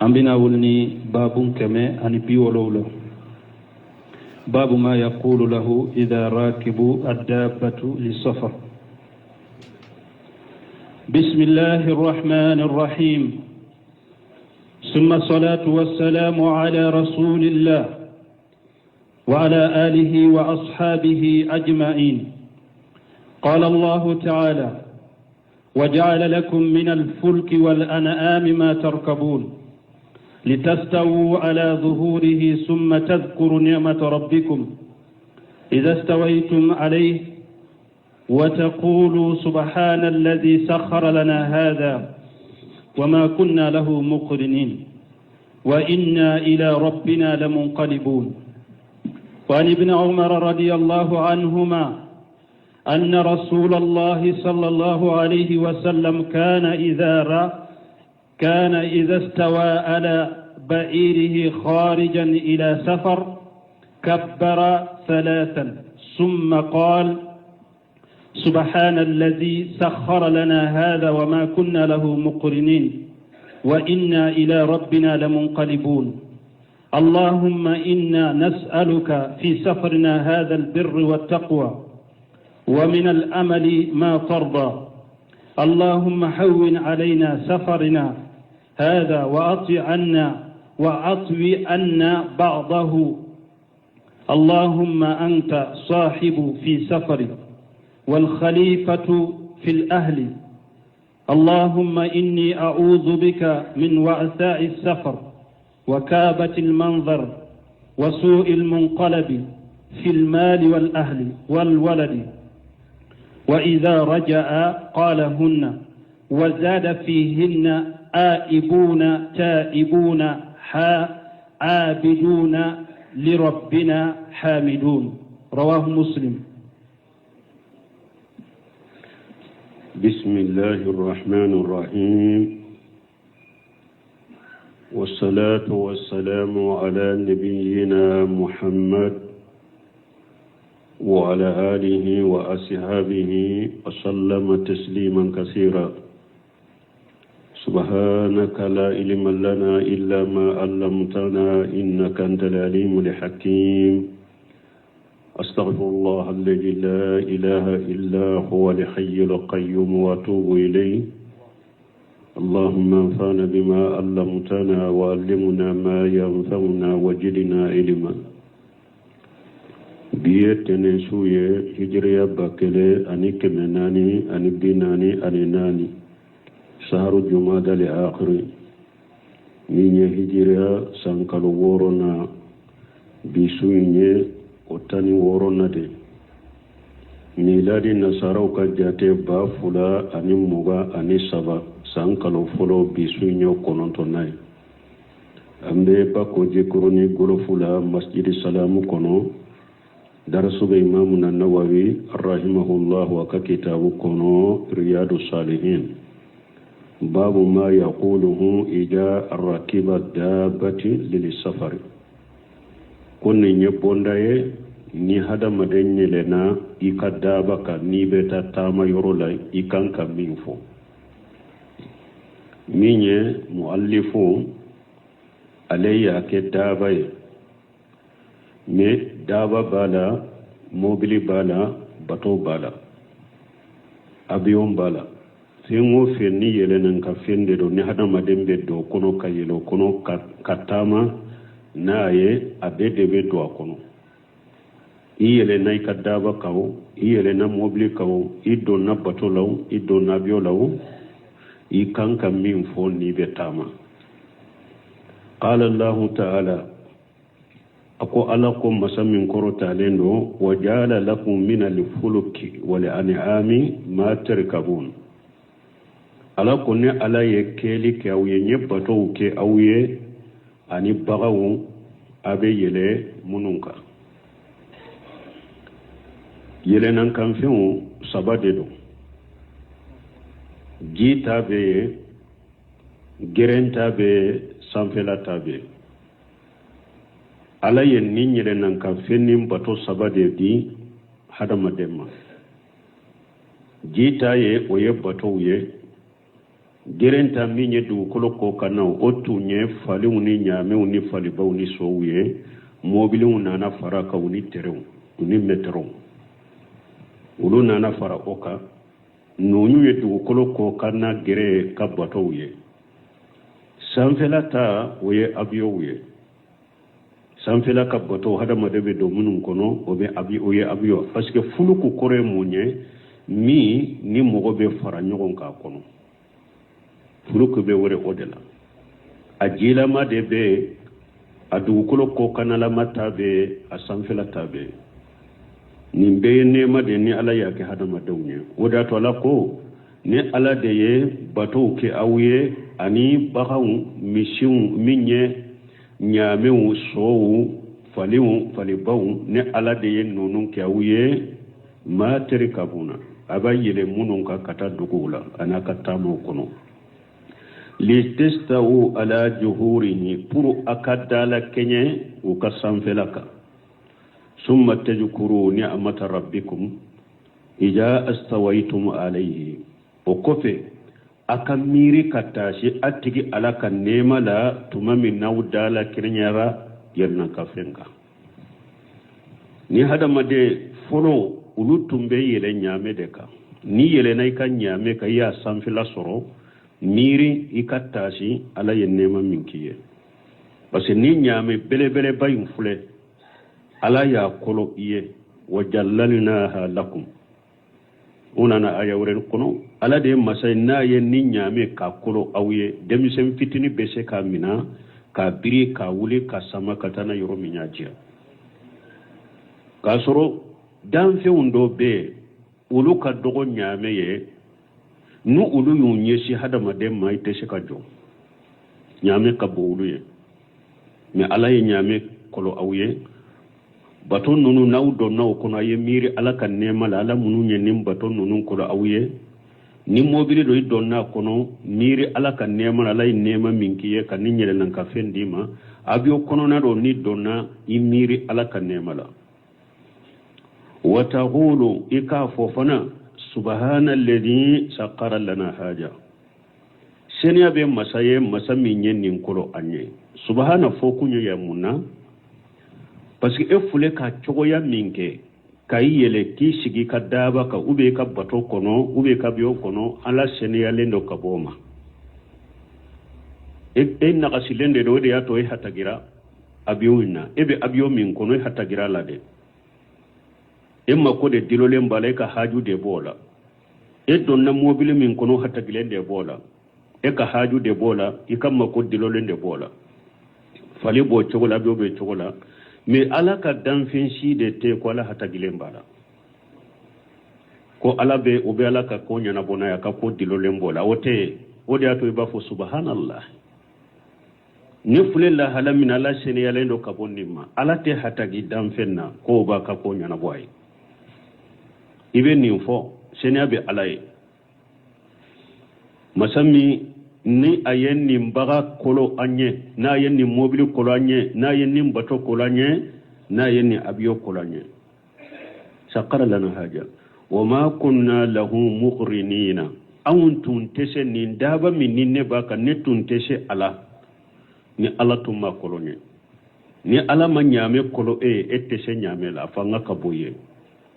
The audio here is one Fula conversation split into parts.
أمبنا ولني باب كما أن بيولولو باب ما يقول له إذا راكب الدابة للسفر. بسم الله الرحمن الرحيم، ثم الصلاة والسلام على رسول الله وعلى آله وأصحابه أجمعين. قال الله تعالى: وجعل لكم من الفلك والأنعام ما تركبون لتستووا على ظهوره ثم تذكروا نعمة ربكم إذا استويتم عليه وتقولوا سبحان الذي سخر لنا هذا وما كنا له مقرنين وإنا إلى ربنا لمنقلبون. وعن ابن عمر رضي الله عنهما أن رسول الله صلى الله عليه وسلم كان إذا استوى على بعيره خارجا إلى سفر كبر ثلاثا ثم قال سبحان الذي سخر لنا هذا وما كنا له مقرنين وإنا إلى ربنا لمنقلبون. اللهم إنا نسألك في سفرنا هذا البر والتقوى ومن الأمل ما ترضى. اللهم حون علينا سفرنا هذا وأطوي عنا بعضه. اللهم أنت صاحب في سفري والخليفة في الأهل. اللهم إني أعوذ بك من وعثاء السفر وكابة المنظر وسوء المنقلب في المال والأهل والولد. وإذا رجع قالهن وزاد فيهن آئبون تائبون عابدون لربنا حامدون. رواه مسلم. بسم الله الرحمن الرحيم، والصلاة والسلام على نبينا محمد وعلى آله وأصحابه وسلم تسليما كثيرا. سبحانك لا علم لنا إلا ما علمتنا إنك أنت العليم الحكيم. أستغفر الله الذي لا إله إلا هو الحي القيوم وأتوب إليه. اللهم انفعنا بما علمتنا وعلمنا ما ينفعنا وزدنا علما. بيتنا سوية هجرية باكلة أني كمناني أني بناني أني ناني شهر جماد الآخر من هجرية سانكالو ورونا بسوية otani worona de miladi nasaraw ka jate ba fula ani muga ani saba san kalo folo bisu nyo kononto nay ambe bako jekuroni golo fula masjid salamu kono darasu be imam an-Nawawi rahimahullah wa ka kitabu kono riyadus salihin babu ma yaquluhu ija ar-rakiba dabati lil safari. Kone nyebondaye ni hada madenye lena ikadaba ka nibeta tama yorola ikanka minfo. Minye muallifu aleya ke dabaye. Me daba bala, mobili bala, bato bala. Abiyon bala. Sengo feni yelenan ka fende do ni hada madembe do kono kayelo kono katama naye abedebe do akono iyele nay kadaba kaw iyele na mobli kaw iddo na batolaw iddo na biolaw ikanka min fo ni betama. Qala Allah ta'ala ako alakum masamin korota lendo wajala lakum min al-fulki wal an'ami ma tarkabun. Alako ne ala ye keli ke awye nyebato ke awye ani bagawu abe yele mununka yele nan kan fiu sabade do jita be gerenta be sanfela tabe ala yen ni yele nan kan fenim bato sabade di hadama demma jita ye oye bato ye gerenta minye dugukolo ko kana o tunye faliw ni nyamew ni falibaw ni sowuye mobiliw nana fara ka woni terew ni metro ulu nana fara oka nonu ye dugukolo ko kana gere ka batowuye sanfela ta oye abiyowe sanfela ka bato hada madebe do munun kono obe oye abiyo parce que fuluku kore munye mi ni mogo be fara nyogon ka kono fuluku be wore odela ajila ma de be adugukolo ko kanala mata be asanfela tabe nimbe ne ma de ni ala yake hada madawnya oda to ala ko ne ala de ye bato ke awye ani bagaw mission minye nyamew sowu falibaw ne ala de ye nonun ke awye ma terikabuna abayele munun ka kata dugula anaka tamo kono لتستووا على جهوره pour akadala kenye ukasamfelaka ثم تذكروا نعمة ربكم إذا استويتم عليه وكفي akamiri katashi atigi alaka nema la tumami nawdala kirnyara yerna kafenga ni hada made folo ulutumbe yele nyame deka ni yele nay kan nyame ka ya samfila soro miri ikatashi ala yenema minkiye parce ni nyame bele bayum fule ala ya kolo iye wajallalnaha lakum unana ayawren kono ala de masayna ye ni nyame ka kolo awye demisen fitini bese ka mina ka biri ka wuli ka sama katana yoro minyajia ka soro danfe undo be ulu ka dogo nyame ye nu ulu yunyesi hada madem mai tese ka jo nyame ka bo ulu ye me ala ye nyame kolo awye baton nunu nawdo naw kono ye miri ala kan nema la ala munu nyenim baton nunu kolo awye ni mobile do donna kono miri ala kan nema ala nema minkiye kan nyele nan ka fendima abio kono na do ni donna i miri ala kan nema la wa taqulu ikafofana subhana alladhi saqqara lana haja senya be masaye masami nyen kolo anye subhana fokunyo ya munna parce que efule ka chogo ya minke kayele kisigi kadaba ka ube ka bato kono ube ka biyo kono ala senya lendo kaboma na kasilende do de yato e hatagira abiuna ebe abiyo min kono hatagira lade emma ko de dilole mbale ka haju de bola e donna mobile min kono hatagile de bola e ka haju de bola ikamma ko dilole de bola fali bo chogola be chogola me ala ka danfin shi de te ko ala hatagile mbala ko ala be o be ala ka ko nyana bona ya ka ko dilole mbola wote odi ato iba fo subhanallah ne fulela halamin ala sene yalendo ka bonnima ala te hatagi danfenna ko ba ka ko nyana boy ibe ni fo sene be alaye masami ni ayenni mbaga kolo anye na ayenni mobile kolo anye na ayenni bato kolo anye na ayenni abiyo kolo anye sakara lana haja wama kunna lahu muqrinina awuntun tese ni ndaba minne baka netun tese ala ni ala tumma kolo nye ni ala ma nyame kolo etese nyame la fanga kaboye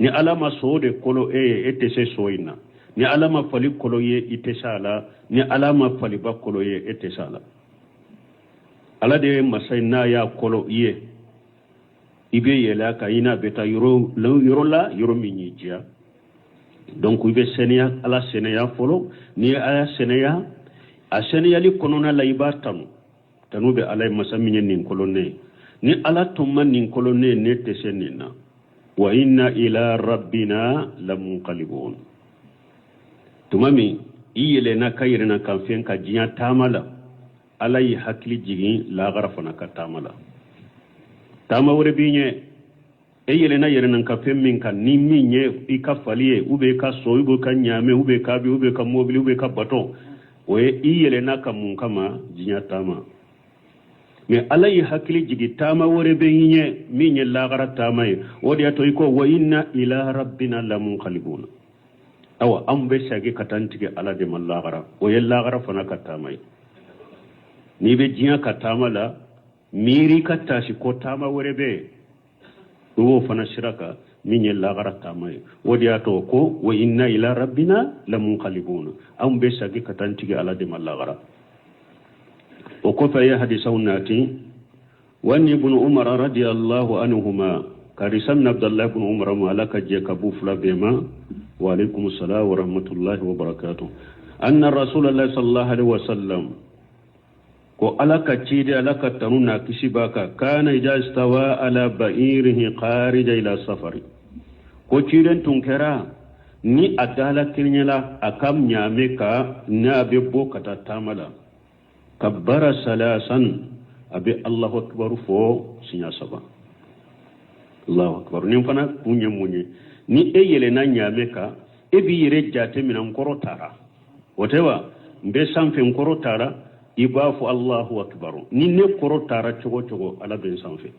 ni ala ma sode kolo etese soina ni alama fali kolo ye itesala ni alama fali ba kolo ye etesala ala de masayna ya kolo ye ibe yela ka ina beta yoro la yoro minyijia donc ibe senia ala senia folo ni ala senia a senia li konona la ibatan tanube ala masaminye nin kolone ni ala tumma nin kolone ne tesenina wa inna ila rabbina lamunqalibun tumami iyele na kayirina kanfen ka jinya tamala alai hakli jigi la garafana ka tamala tama wore binye eyele na yerina kanfen min kan ni minye ikafaliye ube ka so ube ka nyame ube ka bi ube ka mobile ube ka bato we iyele na kamun kama jinya tama me alai hakli jigi tama wore binye minye la gara tama wodi ato iko wa inna ila rabbina lamunqalibun awa an be sagi katantige ala de mallagara o yellagara fana katamai ni be jiya katamala miri katashi ko tama werebe do fana shiraka min yellagara tamai wodi ato ko wa inna ila rabbina lamunqalibun an be sagi katantige ala de mallagara o ko fa ya hadisawunati wani ibn umar radiyallahu anhuma karisan abdullah ibn umar malaka je kabu fula bema wa alaikum assalam wa rahmatullahi wa barakatuh anna rasulullah sallallahu alaihi wasallam ko alaka cide alaka tanuna kisibaka kana ijastawa ala ba'irihi qarija ila safari ko ciden tunkera ni adala kinyala akam nyame ka na bebbo kata tamala kabbara salasan abi allahu akbar fo sinya saba allahu akbar nim fana kunye munye ni eyele na nyame ka ebi yere jate minan korotara wotewa mbe sanfe korotara ibafu allahu akbar ni ne korotara chogo chogo ala ben sanfe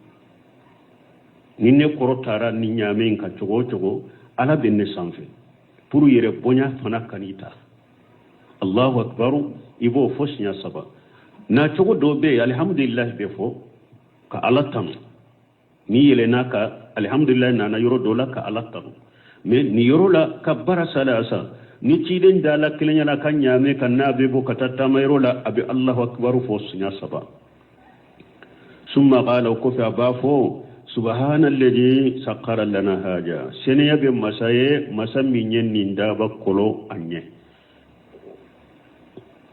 ni ne korotara ni nyame ka chogo chogo ala ben ne sanfe puru yere bonya fana kanita allahu akbar ibo fo sinya saba na chogo dobe alhamdulillah be fo ka alatam ni yele naka alhamdulillah na yoro dola ka alatam me ni yoro la kabbara salasa ni ciden dala kilenya la kanya me kan na be bo katata mayro la abi allahu akbar fo sunya saba summa qala ko fa ba fo subhanalladhi saqqara lana haja sene yabe masaye masami nyen ninda ba kolo anye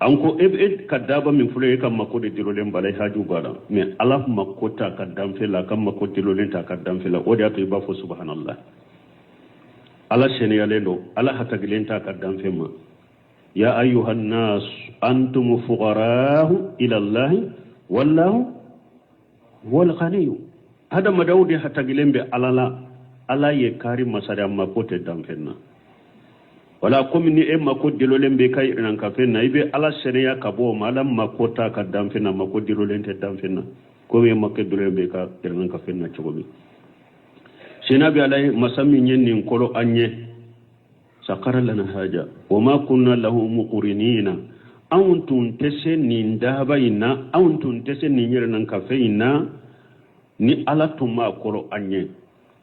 anko eb kadaba min fule kam makode dilolen balay haju bala me allah makota kadam fela kam makode dilolen ta kadam fela odi ato ba fo subhanallah ala sene yalendo ala hatagilen ta kadam fema ya ayuhan nas antum fuqarahu ila allah wallahu wal ghani hada madawdi hatagilen be alala ala ye kari masada makote dam fenna wala komini e mako dilolen be kay nan ka fenna ibe ala sereya ka bo malam makota ka dam fenna mako dilolen te dam fenna ko me makko dilolen be ka nan ka fenna chogobi sinabi alai masami nyen kolo anye sakara lana haja wama kunna lahu muqrinina awuntun tesen ni ndaba ina awuntun tesen ni nyere nan ka feina ni ala tuma kolo anye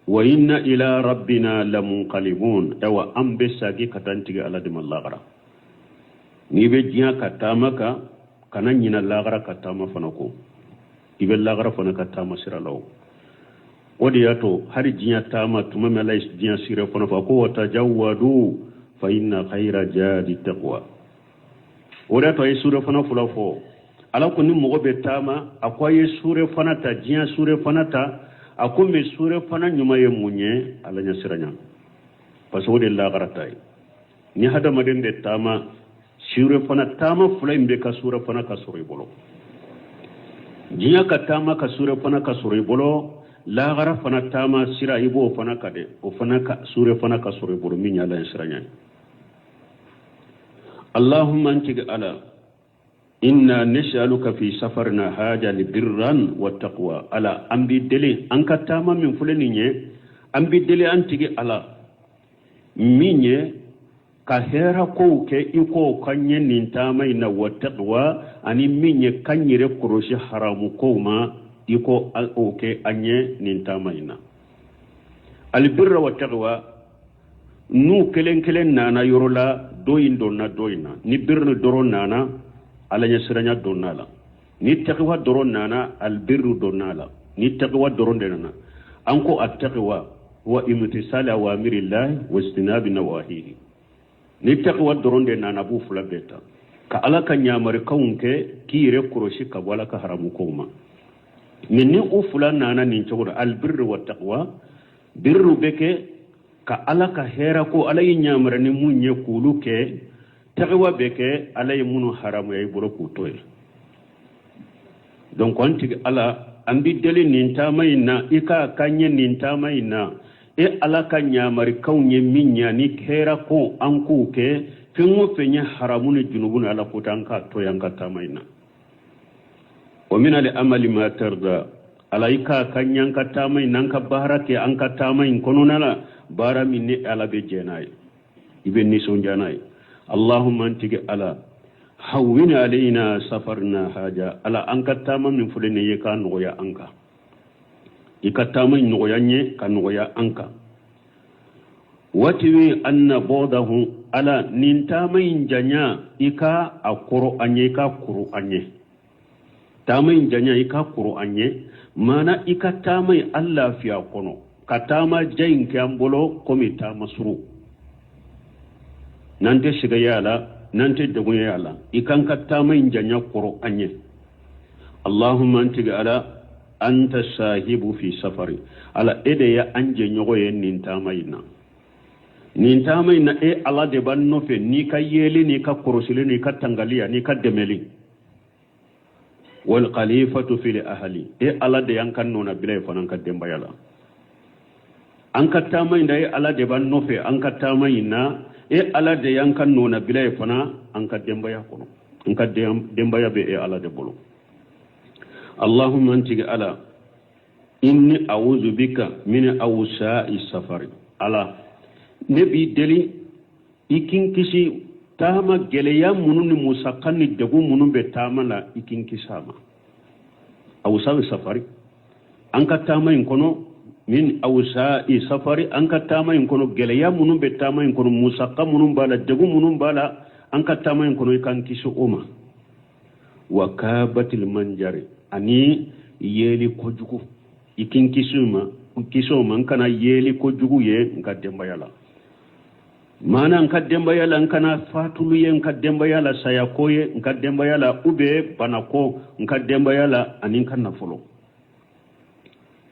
wa inna ila rabbina lamunqalibun ewa ambe sagi katantiga ala dim lagara ni be jiya katamaka kana nyina lagara katama fanako ibe lagara fana katama siralaw wodi yato hari jiya tama tuma mala jiya sire fana fa ko wata jawadu fa inna khayra jadi taqwa wodi to ay sure fana fulafo ala ko ni mo be tama akoy sure fana ta jiya sure fana ta akume sure fana nyuma ye munye ala nya siranya paso de la garatai ni hada maden de tama sure fana tama fulay mbe ka sure fana ka sure bolo jiya ka tama ka sure fana ka sure bolo la gara fana tama sira ibo fana ka de o fana ka sure fana ka sure bolo minya ala siranya allahumma anti ala inna nas'aluka fi safarna haja li birran wa taqwa ala ambi dele anka tama min fulani nye ambi dele antigi ala minye ka hera ko ke iko kanye nin tama ina wa taqwa ani minye kanyire kuroshi haramu ko ma iko al oke anye nin tama ina al birra wa taqwa nu kelen kelen nana yorola doyina ni birnu doro nana ala nya siranya donnala ni taqwa doron nana albirru donnala ni taqwa doron denana anko attaqwa wa imtisal awamirillah wa istinabi nawahihi ni taqwa doron denana bu fula beta ka ala ka nyamare kaunke kire kuroshi ka wala ka haramu koma minni u fula nana nin taqwa albirru wa taqwa birru beke ka ala ka hera ko ala nyamare ni munye kuluke taqwa beke alay munu haramu yay boroku toy donc anti ala ambi dele nin tamayna ika kanye nin tamayna e ala kanya mari kawnye minya ni kera ko anku ke fingo fenya haramu ni junubun ala kutanka to yanka tamayna wa min al amali ma tarda alaika kanyanka tamayna ka barake anka tamayin kononala bara minni ala be jenay ibe ni sonjanayi allahumma antigi ala hawwin alaina safarna haja ala ankatama min fulene ye ka nogoya anka ikatama nogoya nye ka nogoya anka watiwi anna bodahu ala nintama injanya ika akoro anye ka kuru anye tama injanya ika kuru anye mana ikatama Allah fiya kono katama jayin kyambolo komi tama suru nante shiga yala nante dagun yala ikan katama injanya kuru anye Allahumma antiga ala anta sahibu fi safari ala ede ya anje nyogoye nintama ina nintama ina ala de banno fe ni ka yeli ni ka korosile ni ka tangalia ni ka demeli wal khalifatu fil ahli ala de yankan nona bilay fanan ka demba yala an ka tama ina ala de banno fe an ka tama ina ala de yankan nona bilay fana an ka demba ya kono an ka demba ya be ala de bolo Allahumma antiga ala inni a'udhu bika min awsa'i safari ala nebi deli ikin kisi tama geleya munun ni musakani dagu munun be tama la ikin kisama awsa'i safari anka tama in kono min awsa'i safari anka tama in kono geleya munun be tama in kono musakka munun bala dagu munun bala anka tama in kono ikan kisi uma wa kabatil manjari ani yeli kojugu ikin kisuma kisoma kana yeli kojugu ye nka demba yala mana nka demba yala nkana fatulu ye nka demba yala saya koye nka demba yala ube banako nka demba yala anin kana folo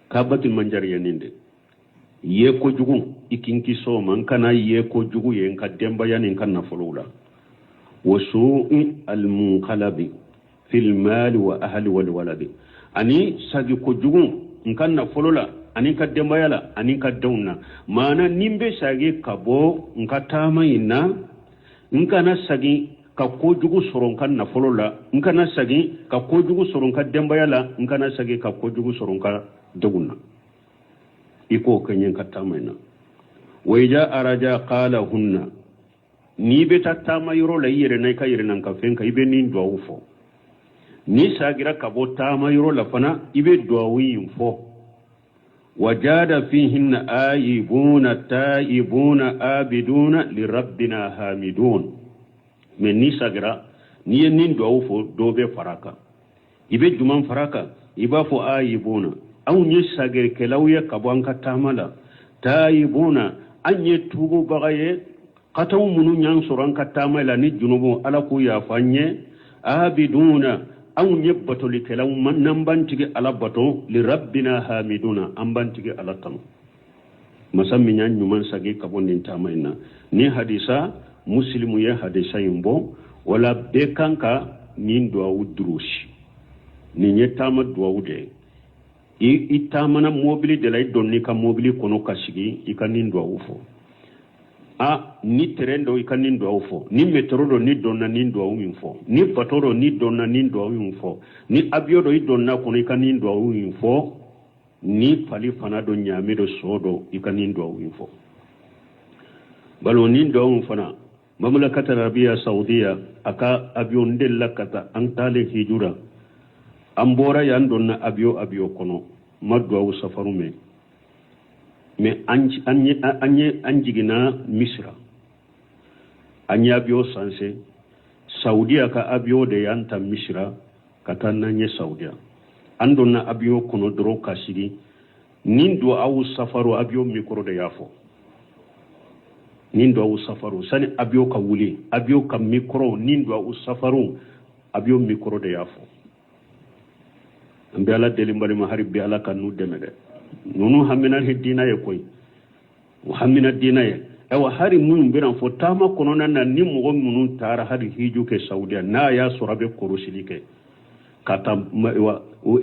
kabatul manjari yeninde ye kojugu ikin kisoma nkana ye kojugu ye nka demba yana nkana folo la wasu'i al-munqalabi fil mal wa ahli wal walad ani sagi kojugu nkanna folola ani ka dembayala ani ka dauna mana nimbe sagi kabo nkatama ina nkana sagi ka kojugu soron kanna folola nkana sagi ka kojugu soron ka dembayala nkana sagi ka kojugu soron ka daguna iko kanyen katama ina wayja araja qala hunna ni be tatama yoro la yire nay ka yire nan ka fenka ibe nin do ufo ni sagira kabo tama yoro la fana ibe duawi info wajada fihinna ayibuna taibuna abiduna lirabbina hamidun men ni sagira ni nin duawu fo dobe faraka ibe juman faraka iba fo ayibuna aw ni sagir kelawya kabo anka tamala taibuna anye tubu bagaye qataw munu nyang soran ka tamala ni junubu ala ku ya fanye abiduna aw nyebbato li kelaw man nambantige ala bato li rabbina hamiduna ambantige ala tanu masammi nyan nyuman sagi kabonin tamayna ni hadisa muslimu ya hadisa yimbo wala be kanka nin do awudrushi ni nyetama do awude itamana mobili de lay donni ka mobili kono kasigi ikanin do awufo ni terendo ikanin do awfo ni metrodo ni donna nin do awinfo ni patoro ni donna nin do awinfo ni abiodo i donna kono ikanin do awinfo ni pali fanado nyamido sodo ikanin do awinfo balo nin do awinfana mamlakata arabia saudiya aka abion della kata antale hijura ambora yan donna abio kono maddo awu safarume mais anjigina misra anya abio sanse saudia ka abio de yanta misra katana nye saudia andona abio kono dro kasigi nindo awu safaru abio mikro de yafo nindo awu safaru sani abio ka wuli abio ka mikro nindo awu safaru abio mikro de yafo ambe ala delimbali ma haribbi ala kanu demede nunu hamina hedina ye koy hamina dina ye ewa hari mun biran fo tama kono nan ni mo munun tara hari hiju ke saudiya na ya surabe korosilike kata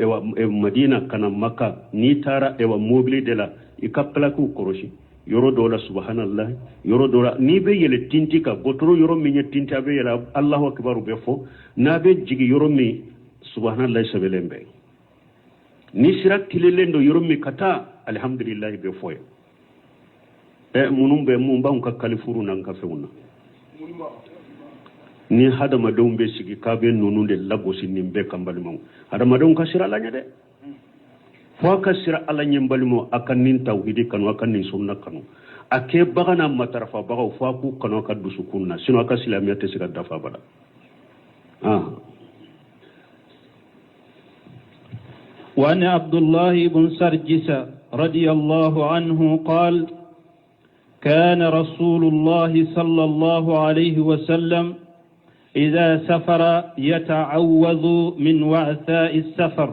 ewa madina kana makka ni tara ewa mobile de la ikapla ku korosi yoro dola subhanallah yoro dola ni be yele tintika botoro yoro mi tinta be yela allahu akbar be fo na be jigi yoro mi subhanallah sabelembe ni sirak tilelendo yoro mi kata alhamdulillah be foya munum be mum ba ka kalifuru nan ka fewna ni hada madon be sigi ka be nunu de lagosi nimbe kambali mo hada madon ka sira lanya de fo ka sira ala nyembali mo akan nin tawhidi kanu akan nin sunna kanu ake bagana matarafa bagaw fo ku kanu ka dusukunna sino aka islamiyate siga dafa bada وعن عبد الله بن سرجس رضي الله عنه قال كان رسول الله صلى الله عليه وسلم إذا سفر يتعوذ من وعثاء السفر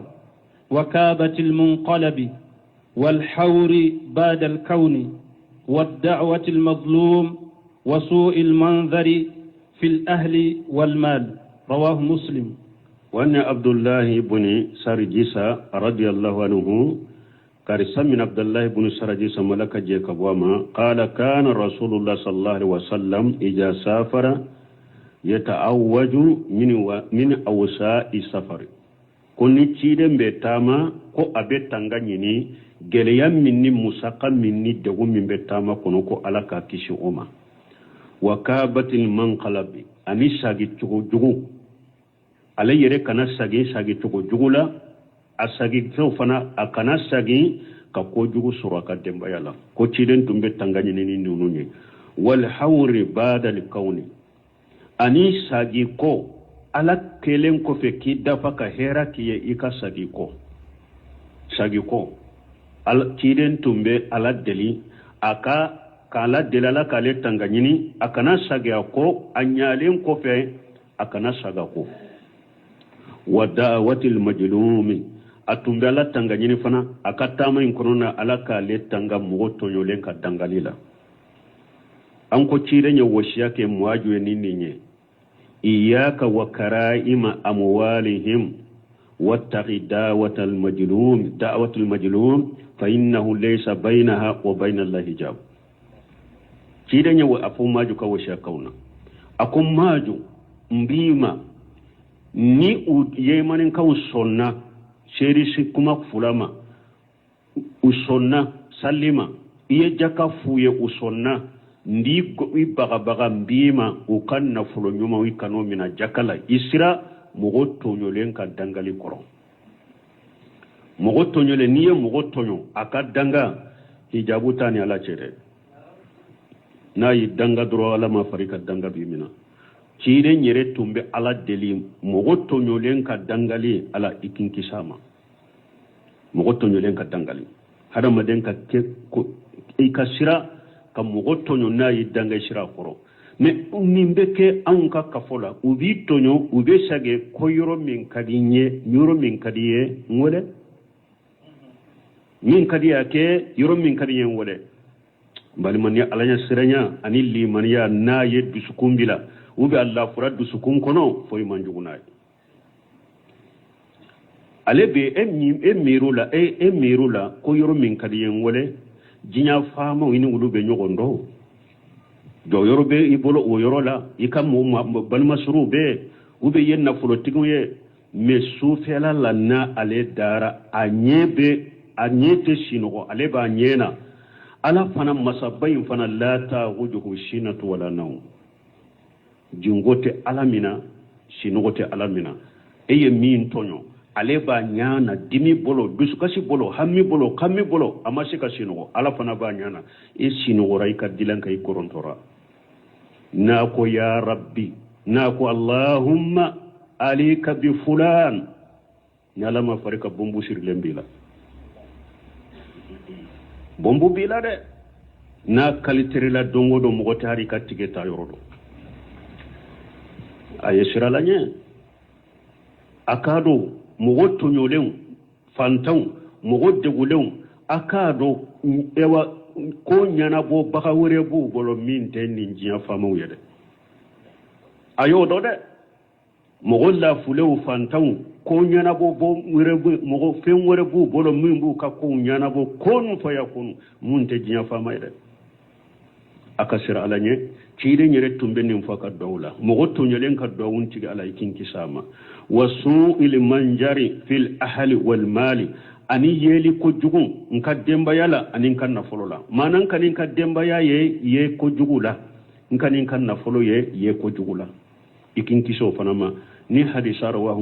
وكابة المنقلب والحور بعد الكون والدعوة المظلوم وسوء المنظر في الأهل والمال رواه مسلم. وأن عبد الله بن سرجس رضي الله عنه كارسا من عبد الله بن سرجس ملك جيكبوما قال كان رسول الله صلى الله عليه وسلم إذا سافر يتعوج من أوساء السفر كوني تشيدن بتاما كو أبي تانغانيني جليان مني مساقا مني دغو من بتاما كونوكو على كاكيشي أوما وكابة المنقلب أني ساقي تغو على يري كان ساقي تغو لا asagi fana akana sagi ka kojugu suraka demba yala ko ciden tumbe tangani ni nununye wal hawri bada al kauni ani sagi ko ala kelen ko fe ki dafa ka hera ki ye ika sagi ko al ciden tumbe ala deli aka kala delala kale tangani akana sagi ko anyalen ko fe akana saga ko wadawatil majlumi atumbe ala tanga nyini fana akatama inkorona ala ka le tanga mugoto yolen ka dangalila anko chire nye woshiya ke muaju nini nye iyaka wa karaima amwalihim wattaqi da'watal majlum fa innahu laysa bainaha wa bainal lahi hijab chire nye wa afu maju ka woshiya kauna akum maju mbima ni yemanin ka usonna sherisi kuma fulama usonna salima iye jaka fuye usonna ndi baga mbima ukanna fulo nyuma wikano mina jakala isira mugoto nyolen ka dangali koro mugoto nyole niye mugoto nyo akadanga hijabu tani ala chere na yidanga dro ala mafarika danga bimina chire nyere tumbe ala deli mugoto nyolen ka dangali ala ikinkisama mugoto nyolen ka dangali hada maden ka ke ko ikasira ka mugoto nyona yidanga shira koro me umimbeke anka kafola ubi tonyo ube sage koyoro min kadinye nyoro min kadiye ngole min kadiya ke yoro min kadiye ngole bali man ya alanya siranya ani liman ya na yeddu sukumbila ube Allah furaddu sukun kono foy manjugunay alebe emirula ko yoro min kadiyen wole jinya fama wini ulube nyogondo do yoro be ibolo o yoro la ikam bal masru be ube yenna fulo tiguye me sufela lanna ale dara anyete shino ale ba nyena ala fana masabayin fana la ta wujuhu shinatu wala naw jingote alamina shinogote alamina eye min tonyo ale ba nyana dimi bolo dusukasi bolo hammi bolo kammi bolo amashika shinogo ala fana ba nyana e shinogo raika dilanka i korontora nako ya rabbi nako allahumma alika bi fulan nyalama farika bombu sirlembila bombu bila de na kalitere la dongo do mogote hari katige ta yorodo ayeshira lanye akado mogoto nyolen fantan mogodde gulen akado ewa ko nyana bo baka wore bu bolo min ten ninjiya famu yede ayo do de mogolla fulew fantan ko nyana bo wore bu mogo fen wore bu bolo min bu ka ko nyana bo kon fa yakun mun te jiya fama yede akasira alanye cide nyere tumbe nim faka dawla mogoto nyolen ka dawun tiga ala ikin kisama wasu il manjari fil ahli wal mali ani yeli ko jugu nka dembaya la ani nka nafolo la manan kan nka dembaya ye ko jugu la nka nka nafolo ye ko jugu la ikin kiso fanama ni hadisa rawahu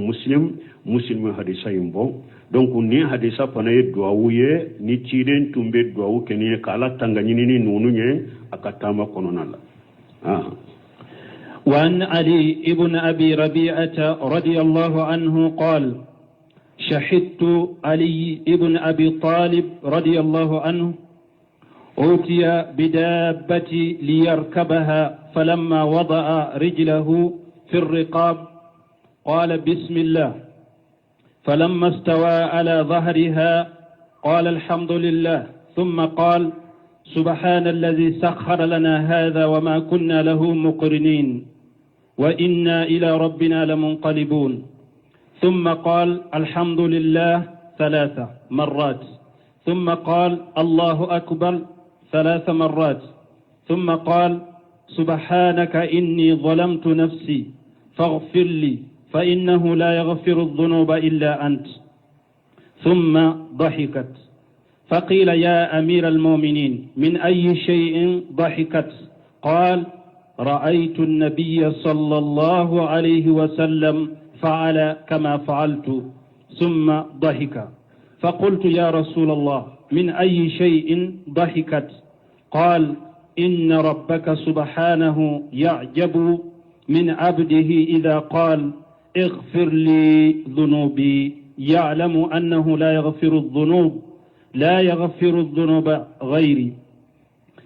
muslim hadisa yimbo donc ni hadisa fana ye duawu ye ni ciden tumbe duawu keni kala tanganyini ni nunu nye akatama konona la وعن علي ابن أبي ربيعة رضي الله عنه قال شهدت علي ابن أبي طالب رضي الله عنه أوتي بدابتي ليركبها فلما وضع رجله في الرقاب قال بسم الله فلما استوى على ظهرها قال الحمد لله ثم قال سبحان الذي سخر لنا هذا وما كنا له مقرنين وإنا إلى ربنا لمنقلبون ثم قال الحمد لله 3 مرات ثم قال الله أكبر 3 مرات ثم قال سبحانك إني ظلمت نفسي فاغفر لي فإنه لا يغفر الذنوب إلا أنت ثم ضحكت فقيل يا أمير المؤمنين من أي شيء ضحكت قال رأيت النبي صلى الله عليه وسلم فعل كما فعلت ثم ضحك فقلت يا رسول الله من أي شيء ضحكت قال إن ربك سبحانه يعجب من عبده إذا قال اغفر لي ذنوبي يعلم أنه لا يغفر الذنوب غيري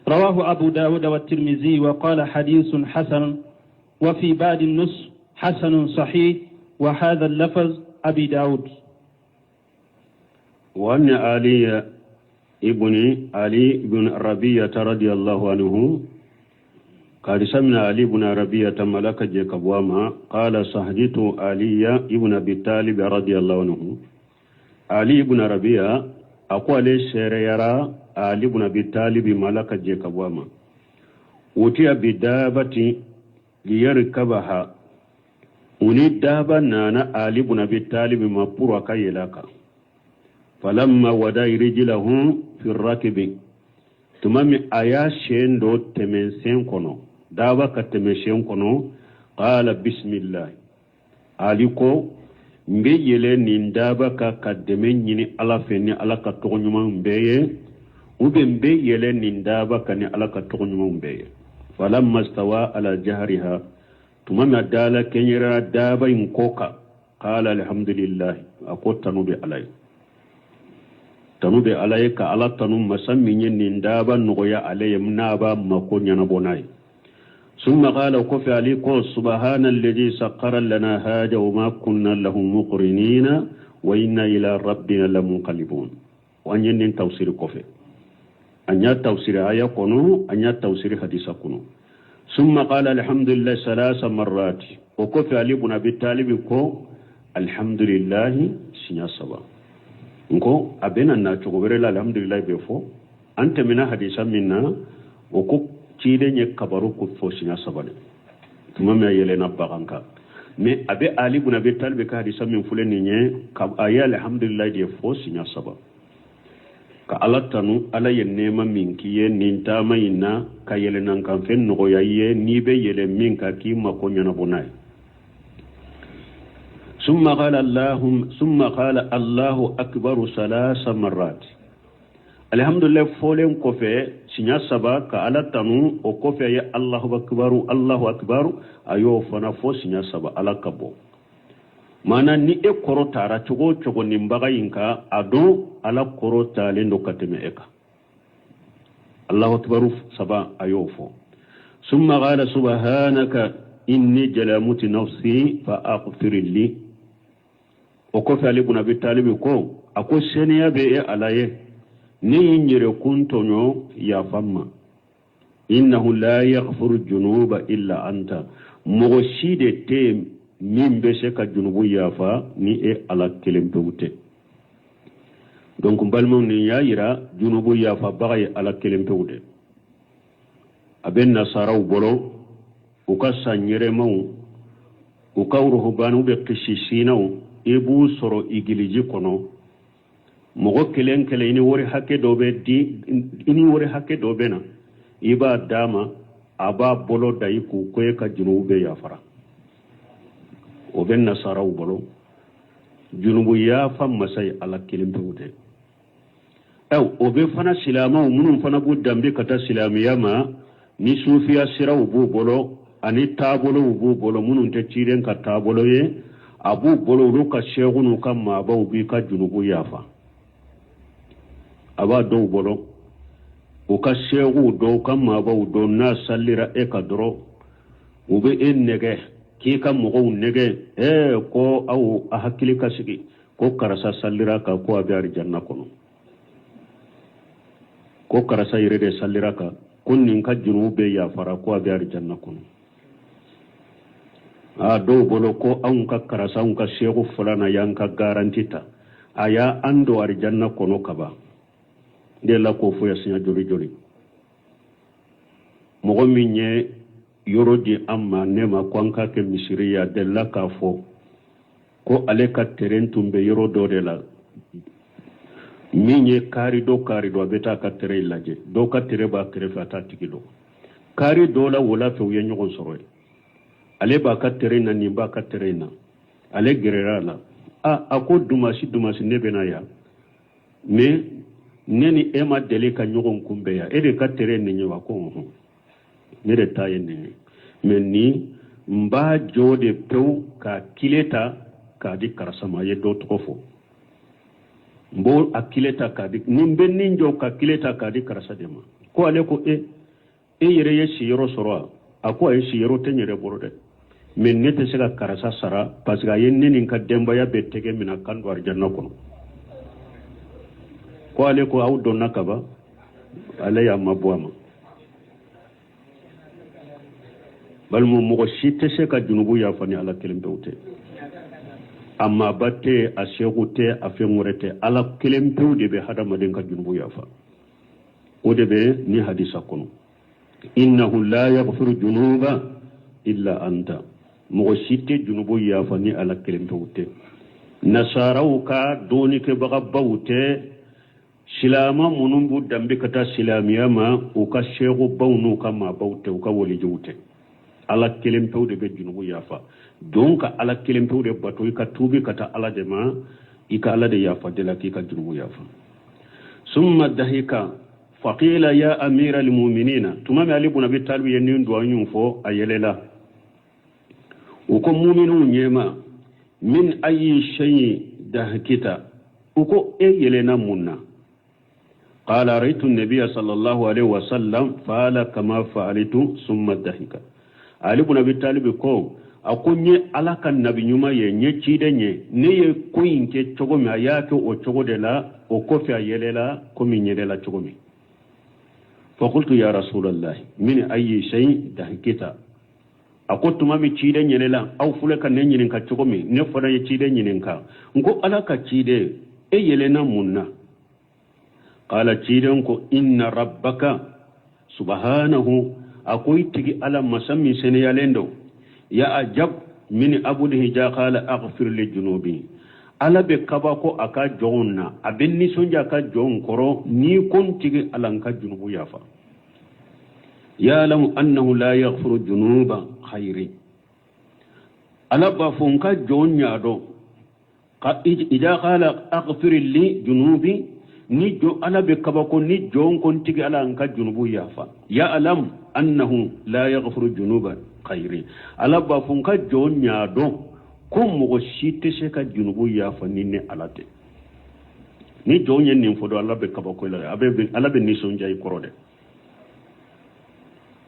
رواه أبو داود والترمذي وقال حديث حسن وفي بعد النص حسن صحيح وهذا اللفظ أبي داود. وأن علي بن ربيعة رضي الله عنه قال سمنا علي بن ربيعة ملك جكبواما قال صحدت علي بن أبي طالب رضي الله عنه علي بن ربيعة أقول سيريرا علي بن أبي طالب ملك جكبواما وتي بدابة ليركبها وني دابا نانا علي بن أبي طالب مبورا كيلاكا فلما ودا رجله في الراكب تمامي آيا شين دو تمنسين كونو دابا كتمنسين كونو قال بسم الله عليكو mbe yele nin daba ka kademe nyini ala feni ala ka to nyuma mbeye ube mbe yele nin daba ka ni ala ka to nyuma mbeye falamma stawa ala jahriha tumama dala kenyera daba inkoka qala alhamdulillah akotanu bi alay tanu be alay ka ala tanu masammi nin daba noya alay mnaba makonya na bonay ثم قال وكفى عليكم سبحان الذي سخر لنا هذا وما كنا له مقرنين وإنا إلى ربنا لمنقلبون وأن ينن توسير كفى أن يتوسير آية كنو أن يتوسير حديث كنو ثم قال الحمد لله 3 مرات وكفى علي بن أبي طالب كو الحمد لله سنيا سبا نكو أبينا ناتشوغبر الحمد لله بيفو أنت من حديثا منا وكو cide nye kabaru ko fosinya sabane tumame yele na baganka mais abe ali bun abi talib ka hadisa min fuleni nye ka aya alhamdulillah de fosinya saba ka alatanu ala yenema min kiye ninta mayina ka yele nan kan fen no yaye ni be yele min ka ki makonya na bonay ثم قال الله أكبر 3 مرات الحمد لله فولن كوفي سينيا سبا كالا تانو او كوفي يا الله اكبر ايو فنا فو سينيا سبا على كبو مانا ني e korota ra chogo ni mbaga yinka ado ala korota lendo kateme eka الله اكبر سبا ايو فو ثم قال سبحانك اني جلمت نفسي فاغفر لي او كوفي علي بن ابي طالب كو اكو سينيا be alaye ni nyere kuntonyo ya famma innahu la yaghfiru junuba illa anta mogoshide te mimbe se ka junubu yafa ni e ala kelempewute donc balmon ni yayira junubu yafa bagay ala kelempewute aben nasaraw bolo uka sanyere maw uka ruhbanu be qishishinaw ebu soro igiliji kono mogo kelen kele ini wori hakke dobe di ini wori hakke dobe na iba dama aba bolo daiku ko ka junube ya fara o ben nasara bolo junubu ya fam masai ala kelen bewde o be fana silama munun fana bu dambe kata silamiya ma ni sufiya siraw bu bolo ani tabolo bu bolo munun te ciren ka tabolo ye abu bolo ru ka shegunu kam ma ba ubi ka junubu ya fa aba do bolo o ka shegu do kam ma ba do na sallira e ka doro ube en nege ki kam mo nege ko aw a hakili ka sigi ko karasa sallira ka ko abi janna kono ko karasa yirede sallira ka kunnin ka junube ya fara ko abi janna kono a do bolo ko an ka karasa an ka shegu fulana yanka garantita aya ando ar janna kono kaba de la ko fo yasinya jori jori mogo minye yoro di amma nema kwanka ke misiriya de la ka fo ko ale ka teren tumbe yoro do de la minye kari do beta ka tere laje do ka tere ba kere fata tikido kari do la wala fe uye nyogon soroy ale ba ka tere na ni ba ka tere na ale gerera la ako dumasi nebe na ya me neni ema dele ka nyogon kumbe ya ede ka tere ni nyewa ko nere taye ni men ni mba jode pew ka kileta ka di karasama ye do tofo mbo akileta ka di nimbe ninjo ka kileta ka di karasa dema ko ale ko yere ye shiro soro ako ay shiro tenyere borode men nete sega karasa sara parce que yen neni ka demba ya betege mina kando arjanna kono ko ale ko aw donna kaba ale ya mabwama balmu mo shite se ka junubu ya fani ala kelembewte amma batte a shegute a fengurete ala kelembewde be hada maden ka junubu ya fa o de be ni hadisa kono innahu la yaghfiru junuba illa anta mo shite junubu ya fani ala kelembewte nasarauka doni ke baga bawte silama munun bu dambe kata silamiya ma o ka shegu bawnu kama bawte o ka woli jewte ala kelempewde be junubu yafa donc ala kelempewde bato ka tubi kata ala de ma ika ala de yafa de la ki ka junubu yafa summa dahika faqila ya amira almu'minina tumami ali ibn abi talib yenin do anyum fo ayelela uko mu'minu nyema min ayi shay dahkita uko yelena munna قال رأيت النبي صلى الله عليه وسلم فعل كما فعلت ثم ضحك Ali ibn Abi Talib ko akunye alaka nabi nyuma ye nye chide nye ne ye koinke chogomi ayake o chogode la o kofi ayelela komi nyelela chogomi فقلت يا رسول الله من أي شيء دهكتا أقول مامي chide nyelela au fuleka ne nyelenka chogomi ne fona ye chide nyelenka ngo alaka chide yelena munna قال chide inna rabbaka subhanahu akoy tigi ala masami seneyalendo ya ajab min abudihi ja qala aghfir li junubi ala be kabako aka jonna abenni sonja ka jon koro ni kon tigi alanka junubu yafa ya lam annahu la yaghfiru junuba khairi ala ba fonka jonya do ka ija qala aghfir li junubi ni jo ala be kabako ni jon kon tigi alanka junubu yafa ya alam annahu la yaghfiru junuba khairi ala ba funka jonya do ko mo shite se ka junubu ya fanine alate ni jonya ni fodo ala be kabako la abe ala be ni sonja yi korode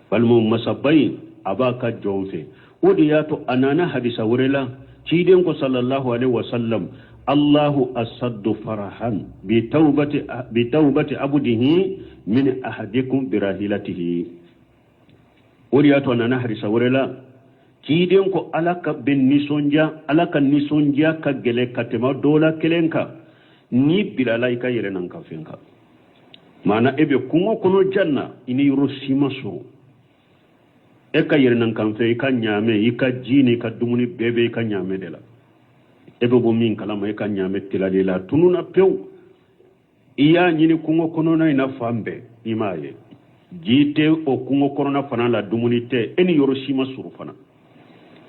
balmo masabai abaka jonfe odi yato anana hadisa wurela ciden ko sallallahu alaihi wasallam Allahu asaddu farahan bi tawbati abdihi min ahadikum birahilatihi ori yato nana harisa wurela kiden ko alaka ben nisonja ka gele katema dola kelenka ni bilalai ka yere nan ka fenka mana ebe kungo kono janna ini rosima so e ka yere nan kan fe ka nyame ika jini ka dumuni bebe ka nyame dela ebe bo min kala mai ka nyame tiladela tununa pew iya ñini kungo konona ina fambe imaye jite o kungo konona fana la dumuni te eni yoro sima suru fana